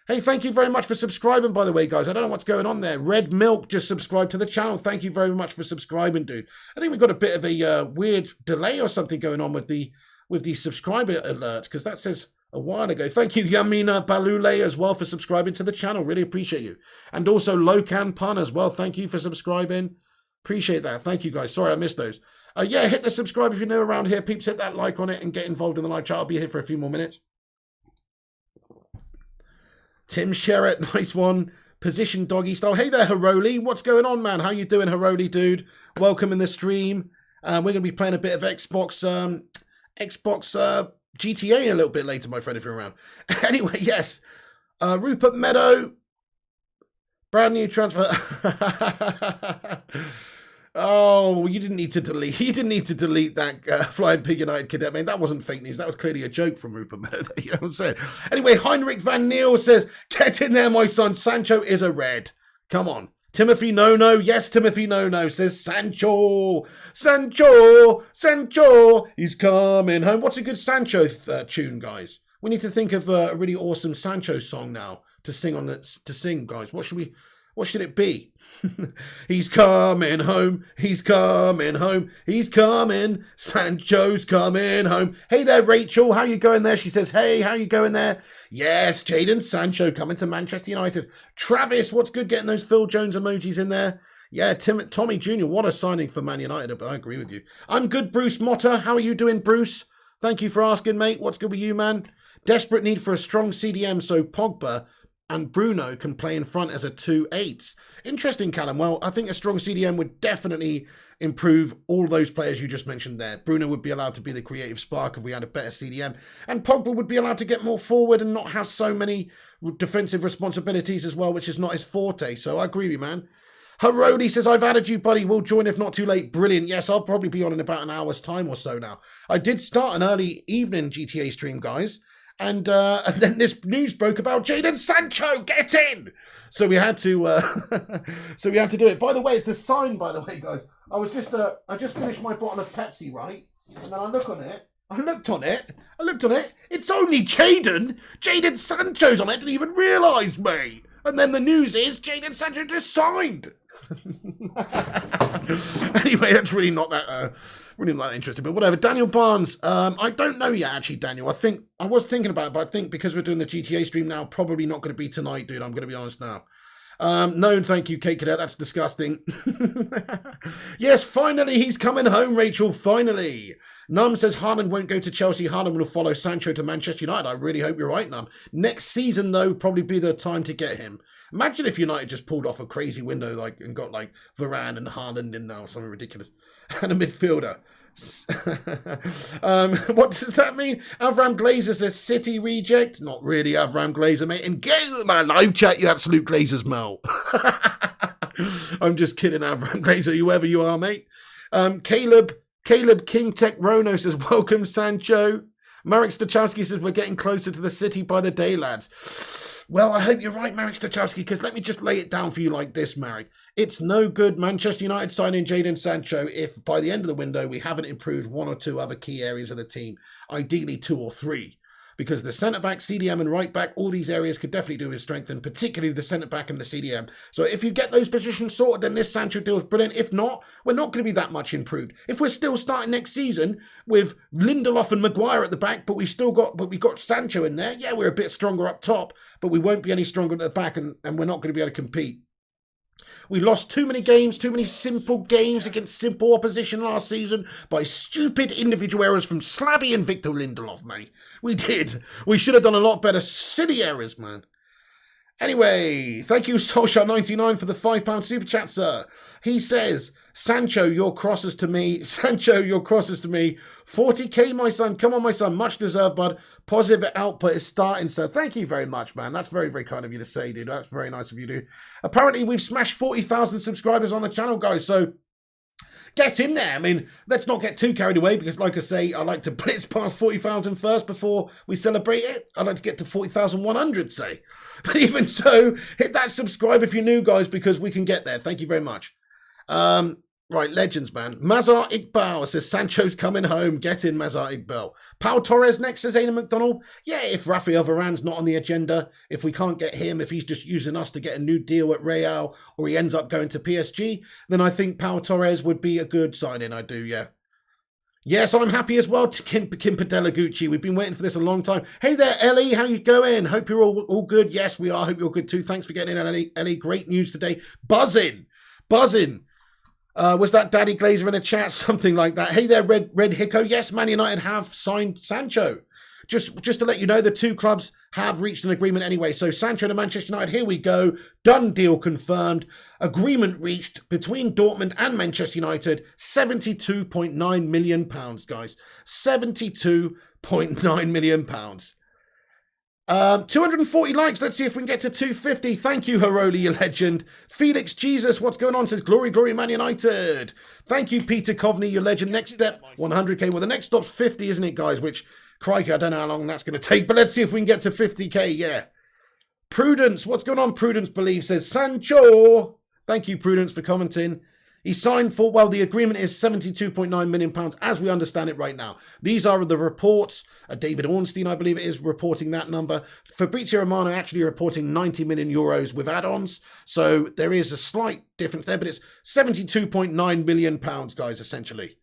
[SPEAKER 2] Hey, thank you very much for subscribing, by the way, guys. I don't know what's going on there. Red Milk just subscribed to the channel. Thank you very much for subscribing, dude. I think we've got a bit of a weird delay or something going on with the subscriber alert, because that says a while ago. Thank you, Yamina Balule, as well, for subscribing to the channel. Really appreciate you. And also Locan Pun as well. Thank you for subscribing. Appreciate that. Thank you, guys. Sorry I missed those. Yeah, hit the subscribe if you're new around here. Peeps, hit that like on it and get involved in the live chat. I'll be here for a few more minutes. Tim Sherratt, nice one. Position doggy style. Hey there, Haroli. What's going on, man? How you doing, Haroli, dude? Welcome in the stream. We're going to be playing a bit of Xbox GTA a little bit later, my friend, if you're around. Anyway, yes. Rupert Meadow. Brand new transfer. Oh, you didn't need to delete. You didn't need to delete that Flying Pig United cadet. Man, that wasn't fake news. That was clearly a joke from Rupert Meadow. You know what I'm saying? Anyway, Heinrich Van Niel says, "Get in there, my son. Sancho is a red. Come on." Timothy No. Yes, Timothy No says Sancho. He's coming home. What's a good Sancho tune, guys? We need to think of a really awesome Sancho song now to sing, guys. What should it be? He's coming home. He's coming home. He's coming. Sancho's coming home. Hey there, Rachel. How you going there? She says, hey, how you going there? Yes, Jadon Sancho coming to Manchester United. Travis, what's good getting those Phil Jones emojis in there? Yeah, Tommy Jr., what a signing for Man United. I agree with you. I'm good, Bruce Motter. How are you doing, Bruce? Thank you for asking, mate. What's good with you, man? Desperate need for a strong CDM so Pogba and Bruno can play in front as a 2-8. Interesting, Callum. Well, I think a strong CDM would definitely improve all those players you just mentioned there. Bruno would be allowed to be the creative spark if we had a better CDM. And Pogba would be allowed to get more forward and not have so many defensive responsibilities as well, which is not his forte. So I agree with you, man. Harodi says, I've added you, buddy. We'll join if not too late. Brilliant. Yes, I'll probably be on in about an hour's time or so now. I did start an early evening GTA stream, guys. And then this news broke about Jadon Sancho. Get in! So we had to do it. By the way, it's a sign, by the way, guys. I just finished my bottle of Pepsi, right? And then I looked on it. It's only Jadon. Jadon Sancho's on it. Didn't even realise, mate. And then the news is Jadon Sancho just signed. Anyway, that's really not that interesting, but whatever. Daniel Barnes, I don't know yet, actually, Daniel. I was thinking about it, but I think because we're doing the GTA stream now, probably not going to be tonight, dude. I'm going to be honest now. No, thank you, Kate Cadet. That's disgusting. Yes, finally, he's coming home, Rachel. Finally. Num says Haaland won't go to Chelsea. Haaland will follow Sancho to Manchester United. I really hope you're right, Num. Next season, though, probably be the time to get him. Imagine if United just pulled off a crazy window and got Varane and Haaland in now, something ridiculous, and a midfielder. What does that mean? Avram Glazer says City reject. Not really, Avram Glazer, mate. And get my live chat, you absolute Glazers, Mel. I'm just kidding, Avram Glazer, whoever you are, mate. Caleb King Tech Rono says welcome, Sancho. Marek Stachowski says we're getting closer to the city by the day, lads. Well, I hope you're right, Marek Stachowski, because let me just lay it down for you like this, Marek. It's no good Manchester United signing Jadon Sancho if by the end of the window we haven't improved one or two other key areas of the team, ideally 2 or 3. Because the centre-back, CDM and right-back, all these areas could definitely do with strengthen, particularly the centre-back and the CDM. So if you get those positions sorted, then this Sancho deal is brilliant. If not, we're not going to be that much improved. If we're still starting next season with Lindelof and Maguire at the back, but we've got Sancho in there, yeah, we're a bit stronger up top, but we won't be any stronger at the back, and we're not going to be able to compete. We lost too many games, too many simple games against simple opposition last season by stupid individual errors from Slabby and Victor Lindelof, mate. We did. We should have done a lot better. Silly errors, man. Anyway, thank you, Solskjaer99, for the £5 super chat, sir. He says, Sancho, your crosses to me. Sancho, your crosses to me. 40k, my son. Come on, my son. Much deserved, bud. Positive output is starting, sir. Thank you very much, man. That's very, very kind of you to say, dude. That's very nice of you, dude. Apparently, we've smashed 40,000 subscribers on the channel, guys. So get in there. I mean, let's not get too carried away because, like I say, I like to blitz past 40,000 first before we celebrate it. I'd like to get to 40,100, say. But even so, hit that subscribe if you're new, guys, because we can get there. Thank you very much. Right, legends, man. Mazar Iqbal says Sancho's coming home. Get in, Mazar Iqbal. Pau Torres next, says Aidan McDonald. Yeah, if Rafael Varane's not on the agenda, if we can't get him, if he's just using us to get a new deal at Real, or he ends up going to PSG, then I think Pau Torres would be a good signing. I do, yeah. Yes, I'm happy as well, Kim Delagucci. We've been waiting for this a long time. Hey there, Ellie. How you going? Hope you're all good. Yes, we are. Hope you're good too. Thanks for getting in, Ellie. Ellie, great news today. Buzzing. Was that Daddy Glazer in a chat? Something like that. Hey there, Red Hicko. Yes, Man United have signed Sancho. Just to let you know, the two clubs have reached an agreement anyway. So Sancho to Manchester United, here we go. Done deal confirmed. Agreement reached between Dortmund and Manchester United. £72.9 million, guys. £72.9 million. 240 likes. Let's see if we can get to 250. Thank you, Haroli, you legend. Felix Jesus, what's going on? Says glory, glory, Man United. Thank you, Peter Coveney, your legend. Next step, 100k. Well, the next stop's 50, isn't it, guys? Which, crikey, I don't know how long that's going to take, but let's see if we can get to 50k. Yeah. Prudence, what's going on? Prudence Believe says Sancho. Thank you, Prudence, for commenting. He signed for, well, the agreement is £72.9 million as we understand it right now. These are the reports. David Ornstein, I believe it is, reporting that number. Fabrizio Romano actually reporting 90 million euros with add-ons. So there is a slight difference there, but it's £72.9 million, guys, essentially.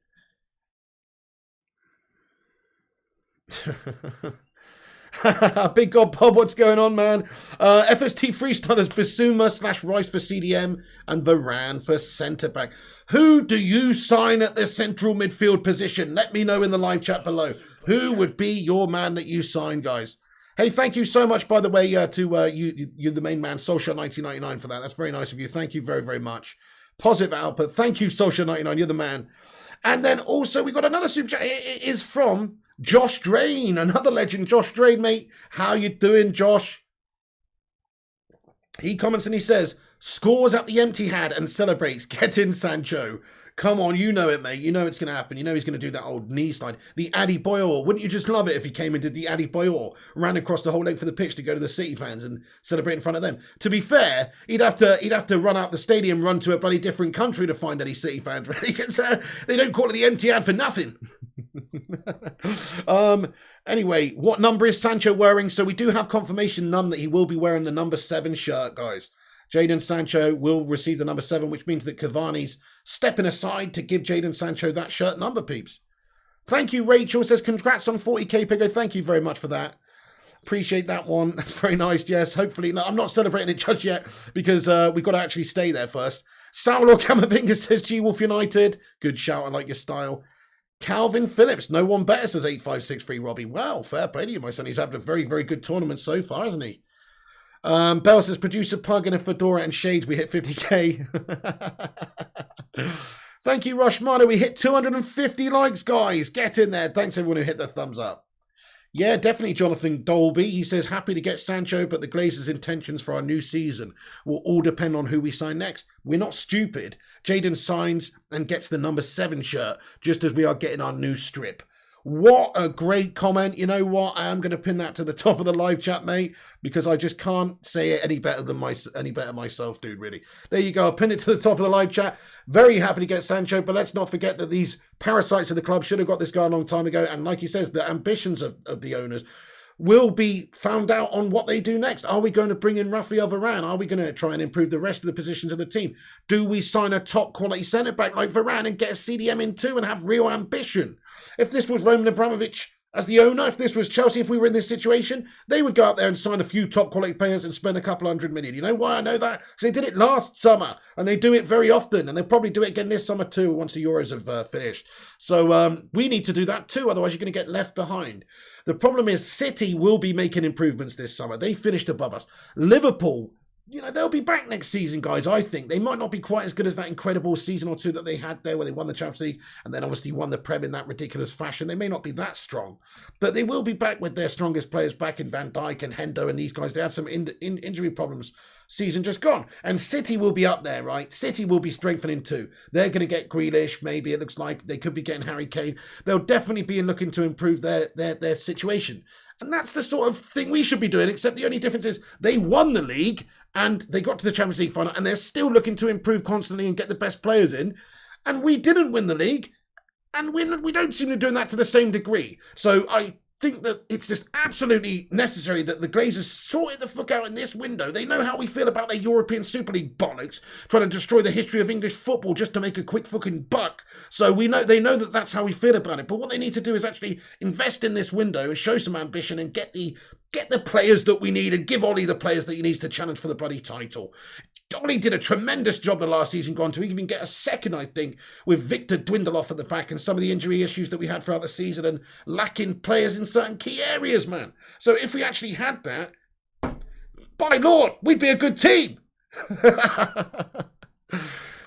[SPEAKER 2] Big God Bob, what's going on, man? FST Freestylers, Bissouma / Rice for CDM and Varane for centre-back. Who do you sign at the central midfield position? Let me know in the live chat below. Who would be your man that you sign, guys? Hey, thank you so much, by the way, to you, the main man, Social1999, for that. That's very nice of you. Thank you very, very much. Positive output. Thank you, Social99. You're the man. And then also, we got another super chat. It is from Josh Drain, another legend. Josh Drain, mate. How you doing, Josh? He comments and he says, scores at the empty had and celebrates. Get in, Sancho. Come on, you know it, mate. You know it's going to happen. You know he's going to do that old knee slide. The Addy Boyle. Wouldn't you just love it if he came and did the Addy Boyle, ran across the whole length of the pitch to go to the City fans and celebrate in front of them? To be fair, he'd have to run out the stadium, run to a bloody different country to find any City fans, really, because they don't call it the empty ad for nothing. Anyway, what number is Sancho wearing? So we do have confirmation that he will be wearing the number 7 shirt, guys. Jadon Sancho will receive the number 7, which means that Cavani's stepping aside to give Jadon Sancho that shirt number, peeps. Thank you, Rachel. Says, congrats on 40k, Pigo. Thank you very much for that. Appreciate that one. That's very nice, yes. Hopefully, no, I'm not celebrating it just yet because we've got to actually stay there first. Saulo Camavinga says, G-Wolf United. Good shout, I like your style. Calvin Phillips, no one better, says 8563 Robbie. Well, fair play to you, my son. He's having a very, very good tournament so far, hasn't he? Bell says, producer plug in a fedora and shades. We hit 50k. Thank you, Romano. We hit 250 likes, guys. Get in there. Thanks, everyone who hit the thumbs up. Yeah, definitely, Jonathan Dolby. He says, happy to get Sancho, but the Glazers' intentions for our new season will all depend on who we sign next. We're not stupid. Jadon signs and gets the number 7 shirt, just as we are getting our new strip. What a great comment. You know what? I am going to pin that to the top of the live chat, mate, because I just can't say it any better myself, dude, really. There you go. I'll pin it to the top of the live chat. Very happy to get Sancho, but let's not forget that these parasites of the club should have got this guy a long time ago. And like he says, the ambitions of the owners will be found out on what they do next. Are we going to bring in Rafael Varane? Are we going to try and improve the rest of the positions of the team? Do we sign a top quality centre-back like Varane and get a CDM in too and have real ambition? If this was Roman Abramovich as the owner, if this was Chelsea, if we were in this situation, they would go out there and sign a few top quality players and spend a couple 100 million. You know why I know that? Because they did it last summer and they do it very often, and they'll probably do it again this summer too once the Euros have finished. So we need to do that too, otherwise you're going to get left behind. The problem is City will be making improvements this summer. They finished above us. Liverpool, you know, they'll be back next season, guys, I think. They might not be quite as good as that incredible season or two that they had there where they won the Champions League and then obviously won the Prem in that ridiculous fashion. They may not be that strong, but they will be back with their strongest players back in Van Dijk and Hendo and these guys. They had some injury problems season just gone. And City will be up there, right? City will be strengthening too. They're going to get Grealish, maybe it looks like. They could be getting Harry Kane. They'll definitely be looking to improve their situation. And that's the sort of thing we should be doing, except the only difference is they won the league and they got to the Champions League final and they're still looking to improve constantly and get the best players in. And we didn't win the league and we don't seem to be doing that to the same degree. So I think that it's just absolutely necessary that the Glazers sort it the fuck out in this window. They know how we feel about their European Super League bollocks, trying to destroy the history of English football just to make a quick fucking buck. So they know that that's how we feel about it. But what they need to do is actually invest in this window and show some ambition and get the players that we need and give Ollie the players that he needs to challenge for the bloody title. Ollie did a tremendous job the last season, gone to even get a second, I think, with Victor dwindle off at the back and some of the injury issues that we had throughout the season and lacking players in certain key areas, man. So if we actually had that, by Lord, we'd be a good team.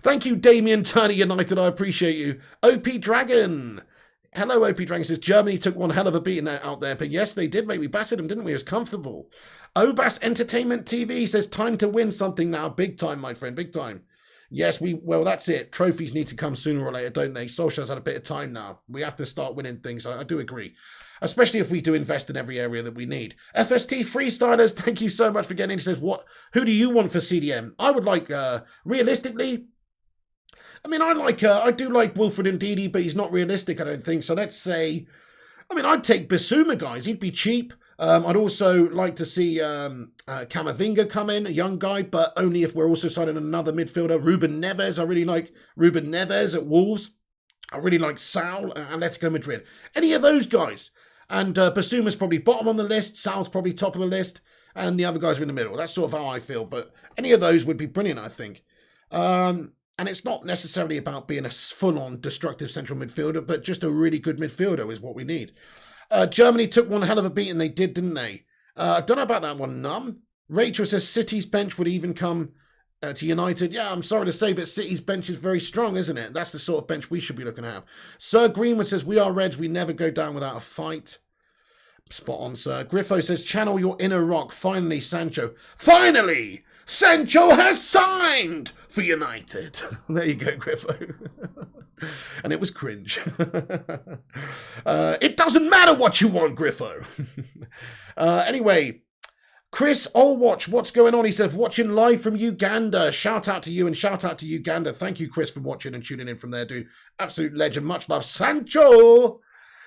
[SPEAKER 2] Thank you, Damien Turner United. I appreciate you. OP Dragon. Hello, OP Dragon says, Germany took one hell of a beating out there, but yes, they did, mate. We battered them, didn't we? It was comfortable. Obas Entertainment TV says, time to win something now. Big time, my friend, big time. Yes, well, that's it. Trophies need to come sooner or later, don't they? Solskjaer's had a bit of time now. We have to start winning things. I do agree. Especially if we do invest in every area that we need. FST Freestylers, thank you so much for getting in. He says, who do you want for CDM? I would like, realistically, I mean, I do like Wilfred Ndidi, but he's not realistic, I don't think. So let's say, I mean, I'd take Bissouma, guys. He'd be cheap. I'd also like to see Camavinga come in, a young guy, but only if we're also signing another midfielder. Ruben Neves, I really like Ruben Neves at Wolves. I really like Saul at Atletico Madrid. Any of those guys. And Basuma's probably bottom on the list. Sal's probably top of the list. And the other guys are in the middle. That's sort of how I feel. But any of those would be brilliant, I think. And it's not necessarily about being a full-on destructive central midfielder, but just a really good midfielder is what we need. Germany took one hell of a beating. They did, didn't they? I don't know about that one, Num. Rachel says City's bench would even come to United. Yeah, I'm sorry to say, but City's bench is very strong, isn't it? That's the sort of bench we should be looking at. Sir Greenwood says, we are Reds. We never go down without a fight. Spot on, sir. Griffo says, channel your inner rock. Finally, Sancho. Finally! Sancho has signed for United. There you go, Griffo. And it was cringe. It doesn't matter what you want, Griffo. Anyway, Chris Olwatch, what's going on? He says, watching live from Uganda. Shout out to you and shout out to Uganda. Thank you, Chris, for watching and tuning in from there, dude. Absolute legend. Much love. Sancho!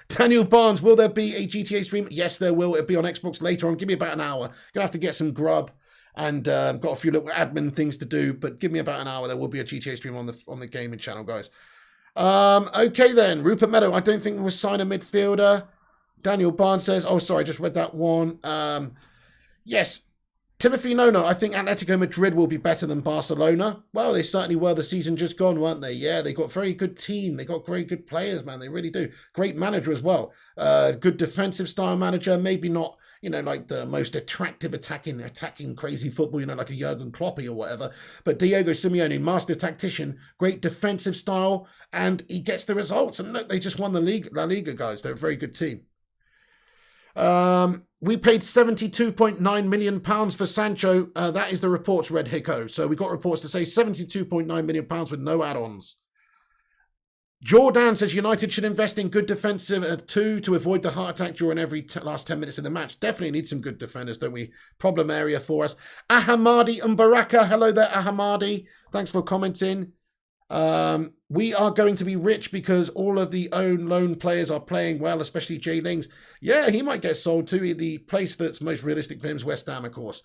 [SPEAKER 2] Daniel Barnes, will there be a GTA stream? Yes, there will. It'll be on Xbox later on. Give me about an hour. Gonna have to get some grub and got a few little admin things to do, but give me about an hour. There will be a GTA stream on the gaming channel, guys. Okay then. Rupert Meadow, I don't think we'll sign a midfielder. Daniel Barnes says, oh, sorry, I just read that one. Yes. Timothy Nono, I think Atletico Madrid will be better than Barcelona. Well, they certainly were the season just gone, weren't they? Yeah, they got a very good team. They got very good players, man. They really do. Great manager as well. Good defensive style manager. Maybe not, like the most attractive attacking crazy football, like a Jurgen Klopp or whatever. But Diego Simeone, master tactician, great defensive style, and he gets the results. And look, they just won the league, La Liga, guys. They're a very good team. We paid £72.9 million for Sancho. That is the reports, Red Hicko. So we got reports to say £72.9 million with no add-ons. Jordan says United should invest in good defensive too to avoid the heart attack during every last 10 minutes of the match. Definitely need some good defenders, don't we? Problem area for us. Ahamadi and Baraka. Hello there, Ahamadi. Thanks for commenting. We are going to be rich because all of the own loan players are playing well, especially Jay Lings. Yeah, he might get sold too. The place that's most realistic for him is West Ham, of course.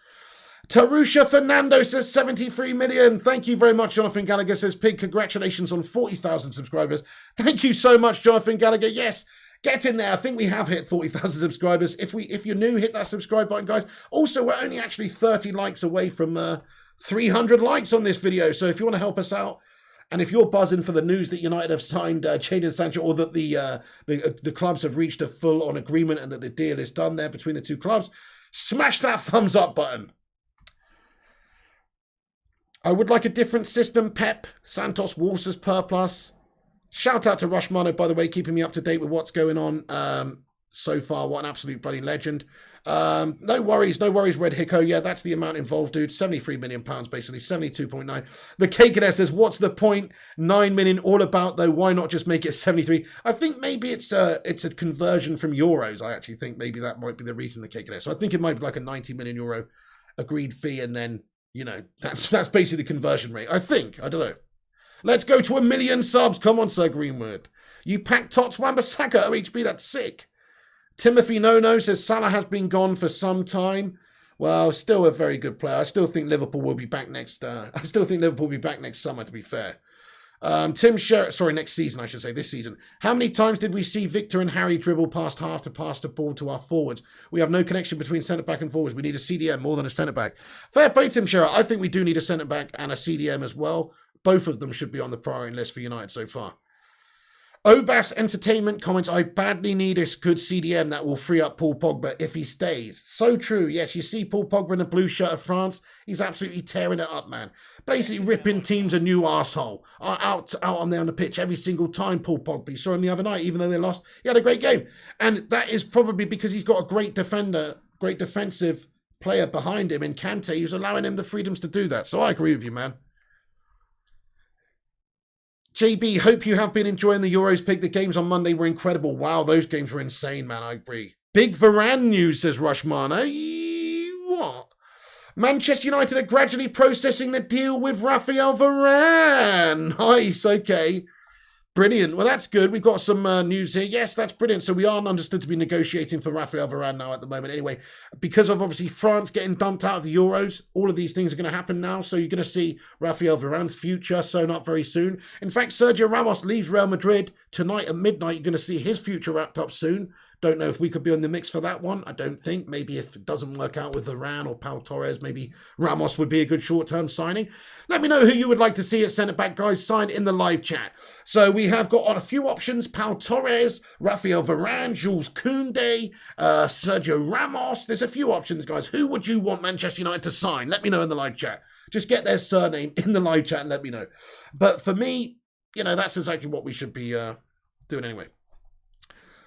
[SPEAKER 2] Tarusha Fernando says 73 million. Thank you very much, Jonathan Gallagher says, Pig, congratulations on 40,000 subscribers. Thank you so much, Jonathan Gallagher. Yes, get in there. I think we have hit 40,000 subscribers. If you're new, hit that subscribe button, guys. Also, we're only actually 30 likes away from 300 likes on this video. So if you want to help us out, and if you're buzzing for the news that United have signed Jadon Sancho, or that the clubs have reached a full-on agreement and that the deal is done there between the two clubs, smash that thumbs up button. I would like a different system, Pep. Santos Wolves as per plus. Shout out to Romano, by the way, keeping me up to date with what's going on so far. What an absolute bloody legend. No worries, Red Hicko. Yeah, that's the amount involved, dude. £73 million, basically. 72.9. The Cakener says, what's the point? 9 million all about, though. Why not just make it 73? I think maybe it's a conversion from euros. I actually think maybe that might be the reason the Cakener. So I think it might be like a 90 million euro agreed fee, and then, that's basically the conversion rate. I think. I don't know. Let's go to 1 million subs. Come on, Sir Greenwood. You packed Tots Wan-Bissaka OHB. That's sick. Timothy Nono says Salah has been gone for some time. Well, still a very good player. I still think Liverpool will be back next. Summer, to be fair. Tim Sherritt, sorry, next season, I should say, this season. How many times did we see Victor and Harry dribble past half to pass the ball to our forwards? We have no connection between centre-back and forwards. We need a CDM more than a centre-back. Fair play, Tim Sherritt. I think we do need a centre-back and a CDM as well. Both of them should be on the priority list for United so far. Obas Entertainment comments, I badly need a good CDM that will free up Paul Pogba if he stays. So true. Yes, you see Paul Pogba in the blue shirt of France. He's absolutely tearing it up, man. Basically ripping teams a new arsehole. Out on there on the pitch every single time, Paul Pogba. You saw him the other night, even though they lost. He had a great game. And that is probably because he's got a great defender, great defensive player behind him in Kante, who's allowing him the freedoms to do that. So I agree with you, man. JB, hope you have been enjoying the Euros pick. The games on Monday were incredible. Wow, those games were insane, man. I agree. Big Varane news, says Rushmana. What? Manchester United are gradually processing the deal with Raphael Varane. Nice, okay. Brilliant. Well, that's good. We've got some news here. Yes, that's brilliant. So we are understood to be negotiating for Raphael Varane now at the moment. Anyway, because of obviously France getting dumped out of the Euros, all of these things are going to happen now. So you're going to see Raphael Varane's future sewn up very soon. In fact, Sergio Ramos leaves Real Madrid tonight at midnight. You're going to see his future wrapped up soon Don't know if we could be in the mix for that one. I don't think. Maybe if it doesn't work out with Varane or Pau Torres, maybe Ramos would be a good short-term signing. Let me know who you would like to see at centre-back, guys. Sign in the live chat. So we have got on a few options. Pau Torres, Rafael Varane, Jules Koundé, Sergio Ramos. There's a few options, guys. Who would you want Manchester United to sign? Let me know in the live chat. Just get their surname in the live chat and let me know. But for me, you know, that's exactly what we should be doing anyway.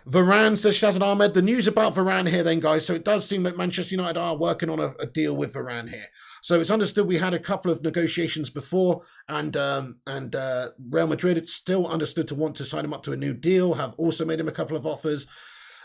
[SPEAKER 2] Varane, says Shazad Ahmed. The news about Varane here then, guys. So it does seem like Manchester United are working on a deal with Varane here. So it's understood we had a couple of negotiations before, and Real Madrid still understood to want to sign him up to a new deal, have also made him a couple of offers.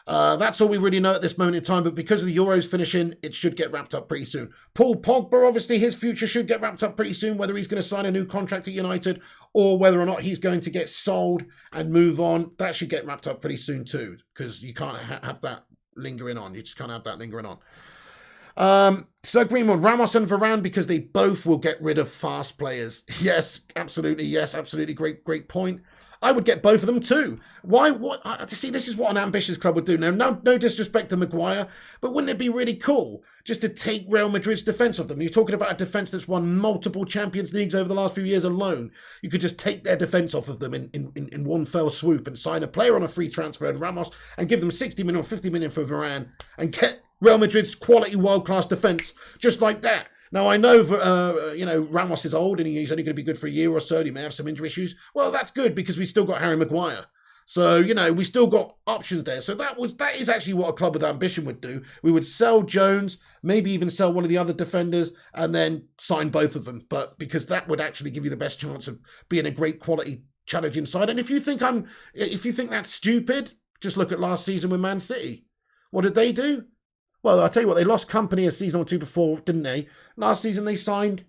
[SPEAKER 2] That's all we really know at this moment in time, but because of the Euros finishing, it should get wrapped up pretty soon. Paul Pogba, obviously, his future should get wrapped up pretty soon, whether he's going to sign a new contract at United or whether or not he's going to get sold and move on. That should get wrapped up pretty soon too, because you can't have that lingering on. You just can't have that lingering on. Sir Greenwood, Ramos and Varane, because they both will get rid of fast players. Yes, absolutely. Yes, absolutely. Great point. I would get both of them too. Why? What? See, this is what an ambitious club would do. Now, no disrespect to Maguire, but wouldn't it be really cool just to take Real Madrid's defence off them? You're talking about a defence that's won multiple Champions Leagues over the last few years alone. You could just take their defence off of them in one fell swoop and sign a player on a free transfer in Ramos and give them 60 million or 50 million for Varane and get Real Madrid's quality world-class defence just like that. Now, I know, Ramos is old and he's only going to be good for a year or so. He may have some injury issues. Well, that's good because we still got Harry Maguire. So, we still got options there. So that is actually what a club with ambition would do. We would sell Jones, maybe even sell one of the other defenders and then sign both of them. But because that would actually give you the best chance of being a great quality challenging side. And if you think that's stupid, just look at last season with Man City. What did they do? Well, I'll tell you what, they lost company a season or two before, didn't they? Last season, they signed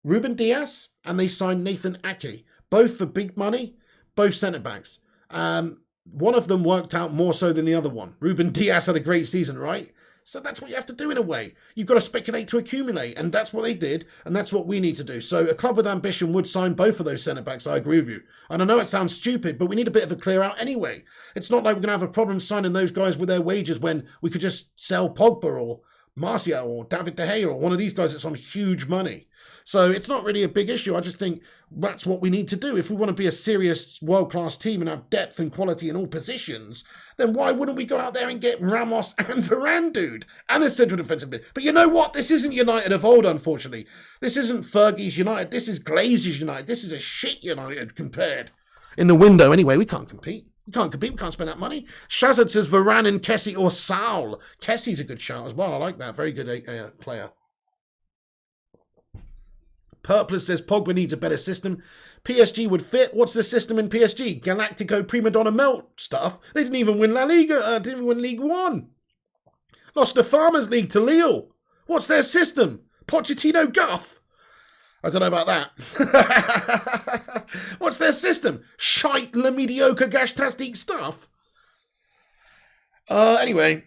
[SPEAKER 2] Ruben Dias and they signed Nathan Ake, both for big money, both centre-backs. One of them worked out more so than the other one. Ruben Dias had a great season, right? So that's what you have to do in a way. You've got to speculate to accumulate, and that's what they did, and that's what we need to do. So a club with ambition would sign both of those centre-backs, I agree with you. And I know it sounds stupid, but we need a bit of a clear out anyway. It's not like we're going to have a problem signing those guys with their wages when we could just sell Pogba or Martial or David De Gea or one of these guys that's on huge money. So it's not really a big issue. I just think that's what we need to do. If we want to be a serious world-class team and have depth and quality in all positions, then why wouldn't we go out there and get Ramos and Varane, dude, and a central defensive mid? But you know what? This isn't United of old, unfortunately. This isn't Fergie's United. This is Glazer's United. This is a shit United compared. In the window, anyway, we can't compete. We can't compete. We can't spend that money. Shazad says Varane and Kessie or Saul. Kessie's a good shout as well. I like that. Very good player. Purpless says Pogba needs a better system. PSG would fit. What's the system in PSG? Galactico prima donna melt stuff. They didn't even win La Liga. Didn't even win League One. Lost the Farmers League to Lille. What's their system? Pochettino guff. I don't know about that. What's their system? Shite la mediocre gashtastic stuff. Anyway.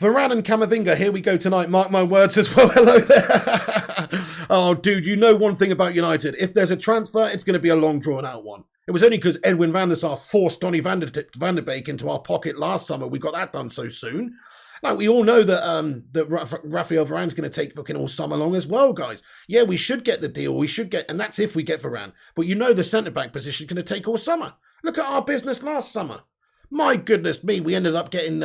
[SPEAKER 2] Varane and Camavinga, here we go tonight. Mark my words as well. Hello there. Oh, dude, you know one thing about United. If there's a transfer, it's going to be a long, drawn-out one. It was only because Edwin van der Sar forced Donny van der Beek into our pocket last summer we got that done so soon. Like, we all know that Rafael Varane's going to take fucking all summer long as well, guys. Yeah, we should get the deal. And that's if we get Varane. But you know the centre-back position is going to take all summer. Look at our business last summer. My goodness me, we ended up getting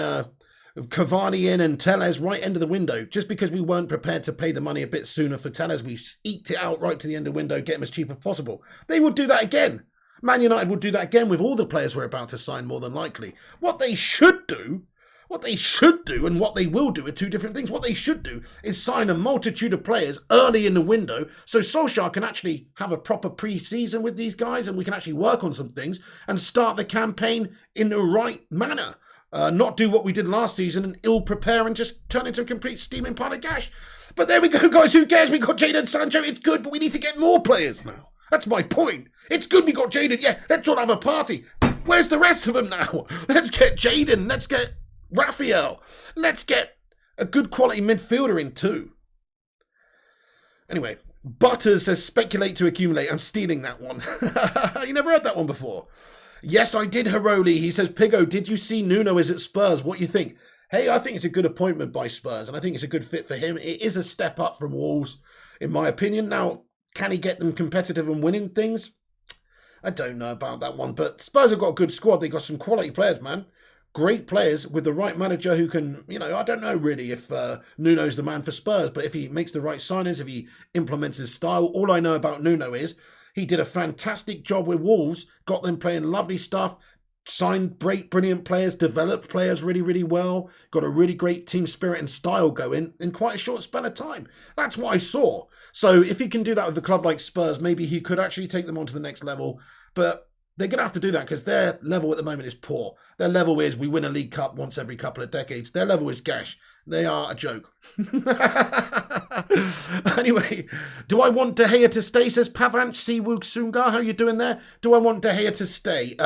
[SPEAKER 2] Cavani in and Telles right end of the window. Just because we weren't prepared to pay the money a bit sooner for Telles, we eked it out right to the end of the window, get him as cheap as possible. They will do that again. Man United will do that again with all the players we're about to sign, more than likely. What they should do and what they will do are two different things. What they should do is sign a multitude of players early in the window so Solskjaer can actually have a proper pre-season with these guys and we can actually work on some things and start the campaign in the right manner. Not do what we did last season and ill-prepare and just turn into a complete steaming pile of gash. But there we go, guys. Who cares? We got Jadon Sancho. It's good, but we need to get more players now. That's my point. It's good we got Jadon. Yeah, let's all have a party. Where's the rest of them now? Let's get Jadon. Let's get Raphael. Let's get a good quality midfielder in too. Anyway, Butters says speculate to accumulate. I'm stealing that one. You never heard that one before. Yes, I did, Heroli. He says, Pigo, did you see Nuno is at Spurs? What do you think? Hey, I think it's a good appointment by Spurs, and I think it's a good fit for him. It is a step up from Wolves, in my opinion. Now, can he get them competitive and winning things? I don't know about that one, but Spurs have got a good squad. They got some quality players, man. Great players with the right manager who can, I don't know really if Nuno's the man for Spurs, but if he makes the right signings, if he implements his style, all I know about Nuno is he did a fantastic job with Wolves, got them playing lovely stuff, signed great, brilliant players, developed players really, really well, got a really great team spirit and style going in quite a short span of time. That's what I saw. So if he can do that with a club like Spurs, maybe he could actually take them on to the next level. But they're going to have to do that because their level at the moment is poor. Their level is we win a League Cup once every couple of decades. Their level is gash. They are a joke. Anyway, do I want De Gea to stay, says Pavanch Siwuk Sungar. How you doing there? Do I want De Gea to stay?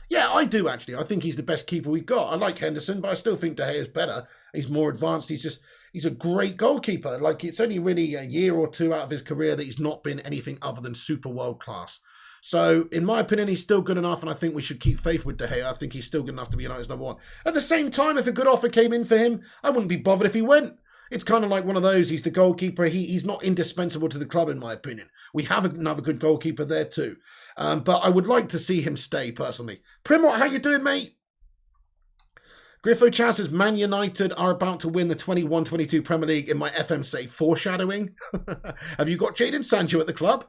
[SPEAKER 2] Yeah, I do actually. I think he's the best keeper we've got. I like Henderson, but I still think De Gea is better. He's more advanced. He's a great goalkeeper. Like, it's only really a year or two out of his career that he's not been anything other than super world class. So, in my opinion, he's still good enough, and I think we should keep faith with De Gea. I think he's still good enough to be United's number one. At the same time, if a good offer came in for him, I wouldn't be bothered if he went. It's kind of like one of those, he's the goalkeeper. He's not indispensable to the club, in my opinion. We have another good goalkeeper there too. But I would like to see him stay, personally. Primot, how you doing, mate? Griffo Chaz says, Man United are about to win the 21-22 Premier League in my FM say foreshadowing. Have you got Jadon Sancho at the club?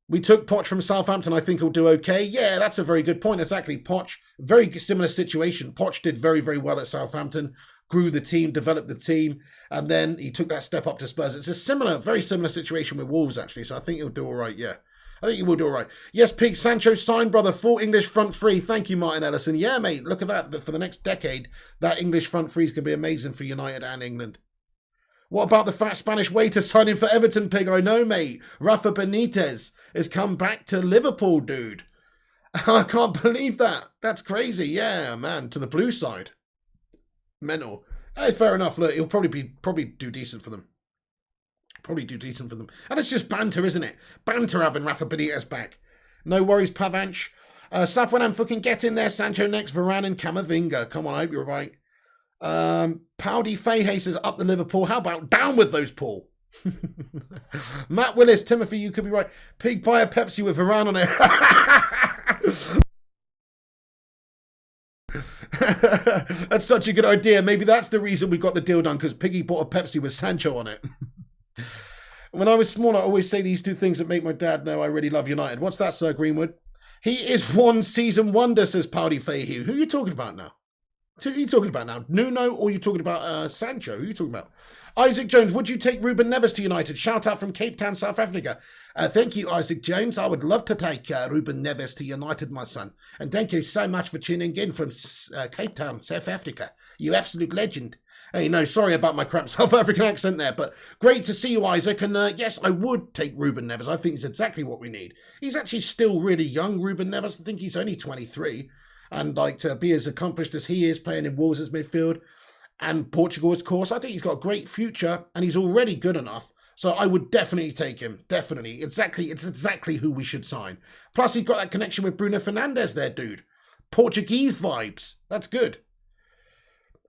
[SPEAKER 2] We took Poch from Southampton. I think he'll do okay. Yeah, that's a very good point. Exactly. Poch, very similar situation. Poch did very, very well at Southampton, grew the team, developed the team, and then he took that step up to Spurs. It's a very similar situation with Wolves, actually, so I think he'll do all right, yeah. I think he will do all right. Yes, Pig, Sancho signed, brother. Full English front three. Thank you, Martin Ellison. Yeah, mate, look at that. For the next decade, that English front three is going to be amazing for United and England. What about the fat Spanish waiter signing for Everton, Pig? I know, mate. Rafa Benitez has come back to Liverpool, dude. I can't believe that. That's crazy. Yeah, man, to the blue side. Mental. Hey, fair enough. Look, he'll probably do decent for them. Probably do decent for them. And it's just banter, isn't it? Banter having Rafa Benitez back. No worries, Pavanch. Safwan, fucking get in there. Sancho next, Varane and Camavinga. Come on, I hope you're right. Powdy Fahey says up the Liverpool. How about down with those, Paul? Matt Willis, Timothy, you could be right. Pig, buy a Pepsi with Varane on it. That's such a good idea. Maybe that's the reason we got the deal done, because Piggy bought a Pepsi with Sancho on it. When I was small, I always say these two things that make my dad know I really love United. What's that, Sir Greenwood? He is one season wonder, says Powdy Fahey. Who are you talking about now? Who are you talking about now? Nuno, or are you talking about Sancho? Who are you talking about? Isaac Jones, would you take Ruben Neves to United? Shout out from Cape Town, South Africa. Thank you, Isaac Jones. I would love to take Ruben Neves to United, my son. And thank you so much for tuning in from Cape Town, South Africa. You absolute legend. Hey, no, sorry about my crap South African accent there, but great to see you, Isaac. And yes, I would take Ruben Neves. I think it's exactly what we need. He's actually still really young, Ruben Neves. I think he's only 23. And like to be as accomplished as he is playing in Wolves' midfield and Portugal, of course, I think he's got a great future and he's already good enough. So I would definitely take him. Definitely. It's exactly who we should sign. Plus, he's got that connection with Bruno Fernandes there, dude. Portuguese vibes. That's good.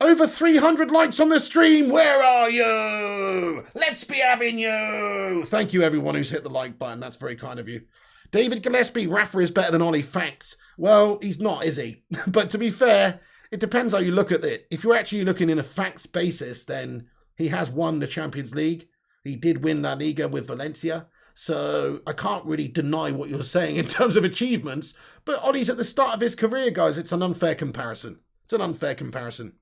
[SPEAKER 2] Over 300 likes on the stream. Where are you? Let's be having you. Thank you, everyone who's hit the like button. That's very kind of you. David Gillespie, Rafa is better than Ollie. Facts. Well, he's not, is he? But to be fair, it depends how you look at it. If you're actually looking in a facts basis, then he has won the Champions League. He did win La Liga with Valencia. So I can't really deny what you're saying in terms of achievements. But Ollie's at the start of his career, guys. It's an unfair comparison. It's an unfair comparison.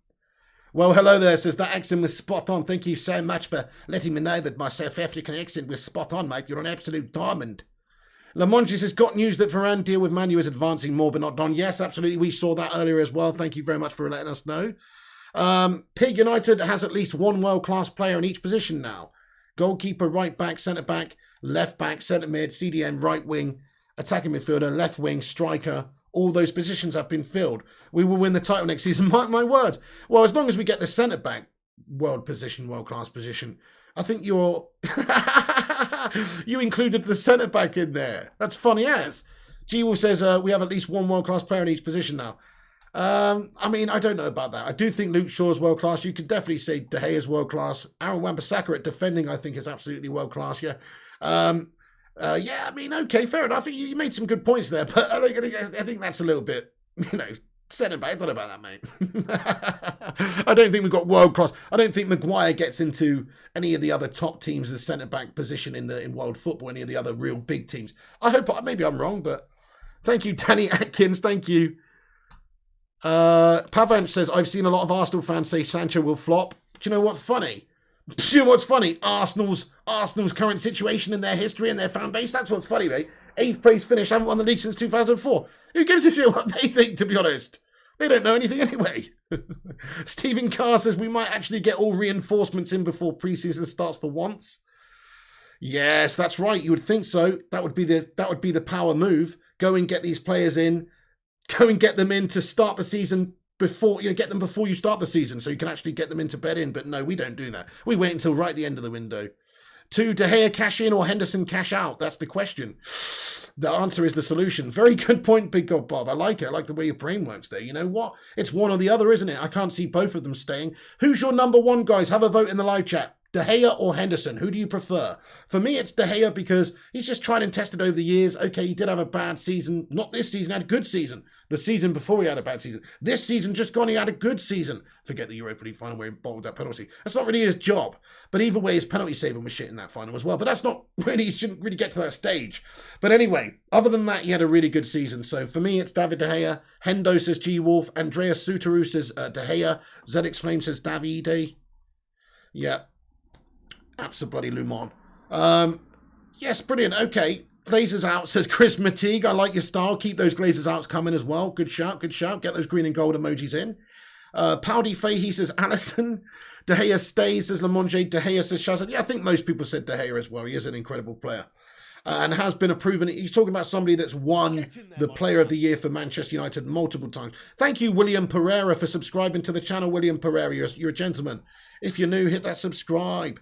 [SPEAKER 2] Well, hello there, says that accent was spot on. Thank you so much for letting me know that my South African accent was spot on, mate. You're an absolute diamond. Lamonji says, got news that Varane deal with Man U is advancing more but not done. Yes, absolutely. We saw that earlier as well. Thank you very much for letting us know. Pig United has at least one world-class player in each position now. Goalkeeper, right back, centre back, left back, centre mid, CDM, right wing, attacking midfielder, left wing, striker. All those positions have been filled. We will win the title next season. Mark my words. Well, as long as we get the centre back world-class position, I think you're... you included the centre back in there. That's funny as. G-Wolf says we have at least one world-class player in each position now. I mean, I don't know about that. I do think Luke Shaw's world-class. You could definitely say De Gea's world-class. Aaron Wan-Bissaka at defending, I think, is absolutely world-class, yeah. Yeah, I mean, okay, fair enough. You made some good points there, but I think that's a little bit, centre back. I don't know about that, mate. I don't think we've got world-class. I don't think Maguire gets into any of the other top teams as centre-back position in world football, any of the other real big teams. I hope, maybe I'm wrong, but thank you, Danny Atkins. Thank you. Pavanch says, I've seen a lot of Arsenal fans say Sancho will flop. Do you know what's funny? Arsenal's current situation in their history and their fan base. That's what's funny, mate. 8th place finish, haven't won the league since 2004. Who gives a shit what they think, to be honest? They don't know anything anyway. Stephen Carr says we might actually get all reinforcements in before preseason starts for once. Yes, that's right. You would think so. That would be the power move. Go and get these players in. Go and get them in to start the season before, get them before you start the season so you can actually get them into bed in. But no, we don't do that. We wait until right at the end of the window. To De Gea cash in or Henderson cash out? That's the question. The answer is the solution. Very good point, Big God Bob. I like it. I like the way your brain works there. You know what? It's one or the other, isn't it? I can't see both of them staying. Who's your number one, guys? Have a vote in the live chat. De Gea or Henderson? Who do you prefer? For me, it's De Gea because he's just tried and tested over the years. Okay, he did have a bad season. Not this season, had a good season. The season before he had a bad season. This season just gone, he had a good season. Forget the Europa League final where he bowled that penalty. That's not really his job. But either way, his penalty saving was shit in that final as well. But that's not really, he shouldn't really get to that stage. But anyway, other than that, he had a really good season. So for me, it's David De Gea. Hendo says G-Wolf. Andreas Suteru says De Gea. Zedix Flame says Davide. Yeah. Absolutely, yes, brilliant. Okay. Glazers out, says Chris Mateague. I like your style. Keep those Glazers outs coming as well. Good shout, good shout. Get those green and gold emojis in. Powdy Fahey says Allison. De Gea stays, says Lamonge. De Gea says Shazad. Yeah, I think most people said De Gea as well. He is an incredible player. And has been a proven. He's talking about somebody that's won the Player of the Year for Manchester United multiple times. Thank you, William Pereira, for subscribing to the channel. William Pereira, you're a gentleman. If you're new, hit that subscribe.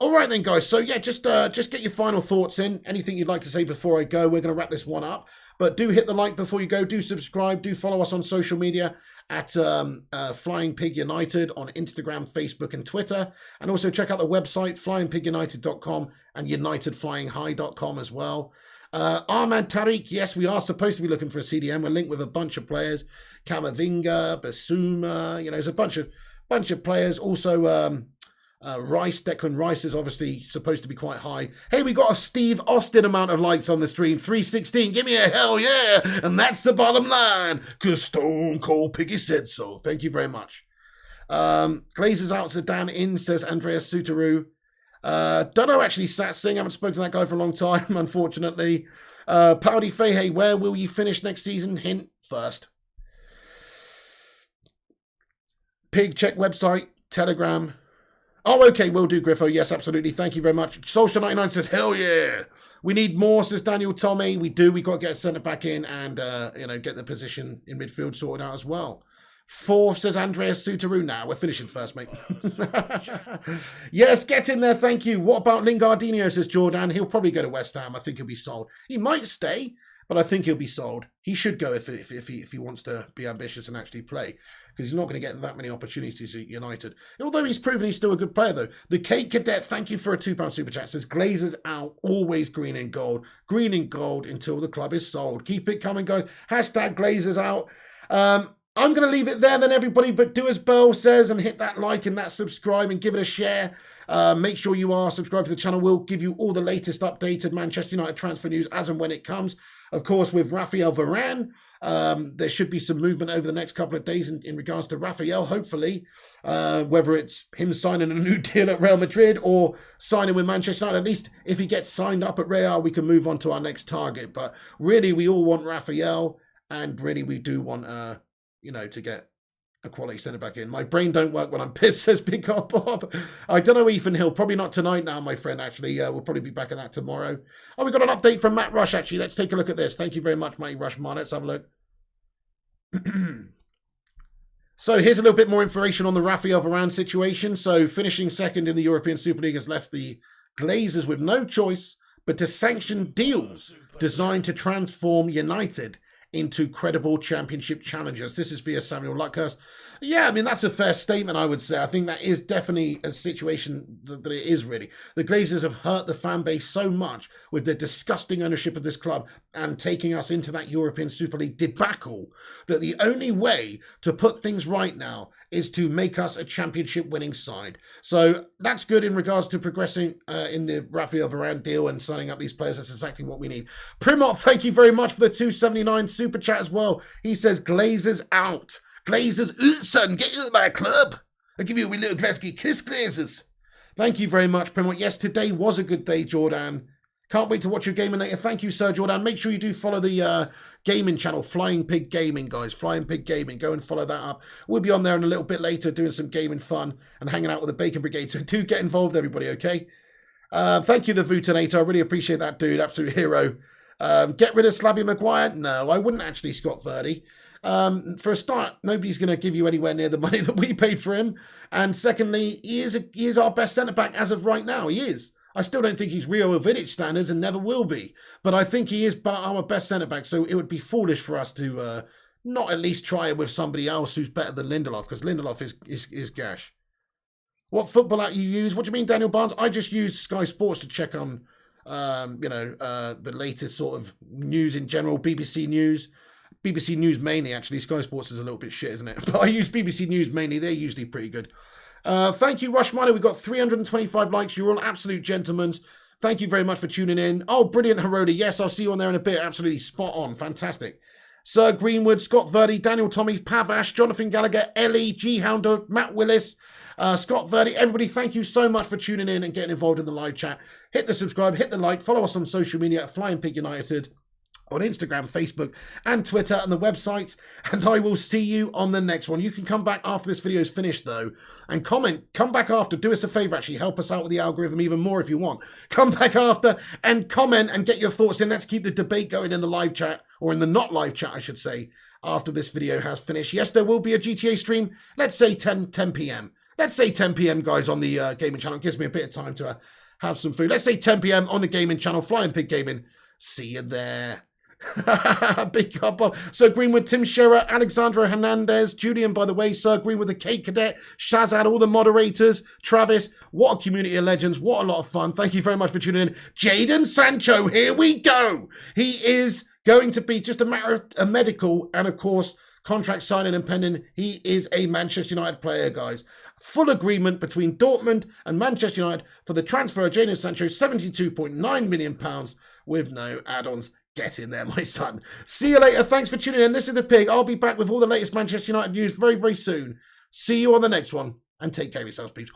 [SPEAKER 2] All right then, guys. So yeah, just get your final thoughts in. Anything you'd like to say before I go? We're going to wrap this one up. But do hit the like before you go. Do subscribe. Do follow us on social media at Flying Pig United on Instagram, Facebook, and Twitter. And also check out the website, flyingpigunited.com and unitedflyinghigh.com as well. Ahmad Tariq, yes, we are supposed to be looking for a CDM. We're linked with a bunch of players. Camavinga, Basuma, there's a bunch of players. Also, Rice, Declan Rice is obviously supposed to be quite high. Hey, we got a Steve Austin amount of likes on the stream. 316. Give me a hell yeah. And that's the bottom line. Because Stone Cold Piggy said so. Thank you very much. Glazers out to Dan in, says Andreas Suteru. Don't know actually, Sat Singh. I haven't spoken to that guy for a long time, unfortunately. Powdy Fahey, where will you finish next season? Hint first. Pig, check website, Telegram. Oh, okay, will do, Griffo. Yes, absolutely. Thank you very much. Solskjaer99 says, hell yeah. We need more, says Daniel Tommy. We do. We've got to get a centre back in and, get the position in midfield sorted out as well. Fourth, says Andreas Suteru. Now, we're finishing first, mate. Yes, get in there. Thank you. What about Lingardinho, says Jordan. He'll probably go to West Ham. I think he'll be sold. He might stay, but I think he'll be sold. He should go if he wants to be ambitious and actually play. Because he's not going to get that many opportunities at United. Although he's proven he's still a good player, though. The Cake Cadet, thank you for a £2 super chat. Says, Glazers out, always green and gold. Green and gold until the club is sold. Keep it coming, guys. Hashtag Glazers out. I'm going to leave it there then, everybody. But do as Beryl says and hit that like and that subscribe and give it a share. Make sure you are subscribed to the channel. We'll give you all the latest updated Manchester United transfer news as and when it comes. Of course, with Raphael Varane, there should be some movement over the next couple of days in regards to Raphael, hopefully. Whether it's him signing a new deal at Real Madrid or signing with Manchester United. At least if he gets signed up at Real, we can move on to our next target. But really, we all want Raphael. And really, we do want, to get a quality centre-back in. My brain don't work when I'm pissed, says Big Up Bob. I don't know, Ethan Hill. Probably not tonight now, my friend, actually. We'll probably be back at that tomorrow. Oh, we got an update from Matt Rush, actually. Let's take a look at this. Thank you very much, Matty Rushman. Let's have a look. So here's a little bit more information on the Raphael Varane situation. So finishing second in the European Super League has left the Glazers with no choice but to sanction deals designed to transform United into credible championship challengers. This is via Samuel Luckhurst. Yeah, I mean, that's a fair statement, I would say. I think that is definitely a situation that it is really. The Glazers have hurt the fan base so much with their disgusting ownership of this club and taking us into that European Super League debacle that the only way to put things right now is to make us a championship winning side. So that's good in regards to progressing in the Rafael Varane deal and signing up these players. That's exactly what we need. Primot, thank you very much for the 279 super chat as well. He says, Glazers out. Glazers, son, get you to my club. I'll give you a wee little Glasgow kiss, Glazers. Thank you very much, Primot. Yes, today was a good day, Jordan. Can't wait to watch your gaming later. Thank you, Sir Jordan. Make sure you do follow the gaming channel, Flying Pig Gaming, guys. Flying Pig Gaming. Go and follow that up. We'll be on there in a little bit later doing some gaming fun and hanging out with the Bacon Brigade. So do get involved, everybody, okay? Thank you, the Vutinator. I really appreciate that, dude. Absolute hero. Get rid of Slabby Maguire? No, I wouldn't actually, Scott Verdi. For a start, nobody's going to give you anywhere near the money that we paid for him. And secondly, he is our best centre-back as of right now. He is. I still don't think he's Rio Vidic standards and never will be. But I think he is our best centre-back. So it would be foolish for us to not at least try it with somebody else who's better than Lindelof. Because Lindelof is gash. What football app you use? What do you mean, Daniel Barnes? I just use Sky Sports to check on, the latest sort of news in general. BBC News. BBC News mainly, actually. Sky Sports is a little bit shit, isn't it? But I use BBC News mainly. They're usually pretty good. Thank you, Rushminer. We've got 325 likes. You're all absolute gentlemen. Thank you very much for tuning in. Oh, brilliant, Herodi. Yes, I'll see you on there in a bit. Absolutely spot on. Fantastic. Sir Greenwood, Scott Verdi, Daniel Tommy, Pavash, Jonathan Gallagher, Ellie, G Hounder, Matt Willis, Scott Verdi. Everybody, thank you so much for tuning in and getting involved in the live chat. Hit the subscribe, hit the like, follow us on social media at Flying Pig United, on Instagram, Facebook, and Twitter, and the websites, and I will see you on the next one. You can come back after this video is finished, though, and comment. Come back after. Do us a favour, actually. Help us out with the algorithm even more if you want. Come back after and comment and get your thoughts in. Let's keep the debate going in the live chat, or in the not live chat, I should say, after this video has finished. Yes, there will be a GTA stream. Let's say 10 p.m. Let's say 10 p.m., guys, on the gaming channel. It gives me a bit of time to have some food. Let's say 10 p.m. on the gaming channel, Flying Pig Gaming. See you there. Big up. Sir Greenwood, Tim Shearer, Alexandra Hernandez, Julian, by the way, Sir Greenwood, the Cake Cadet, Shazad, all the moderators, Travis. What a community of legends. What a lot of fun. Thank you very much for tuning in. Jadon Sancho, here we go. He is going to be just a matter of a medical and, of course, contract signing and pending. He is a Manchester United player, guys. Full agreement between Dortmund and Manchester United for the transfer of Jadon Sancho, £72.9 million with no add-ons. Get in there, my son. See you later. Thanks for tuning in. This is The Pig. I'll be back with all the latest Manchester United news very, very soon. See you on the next one. And take care of yourselves, please.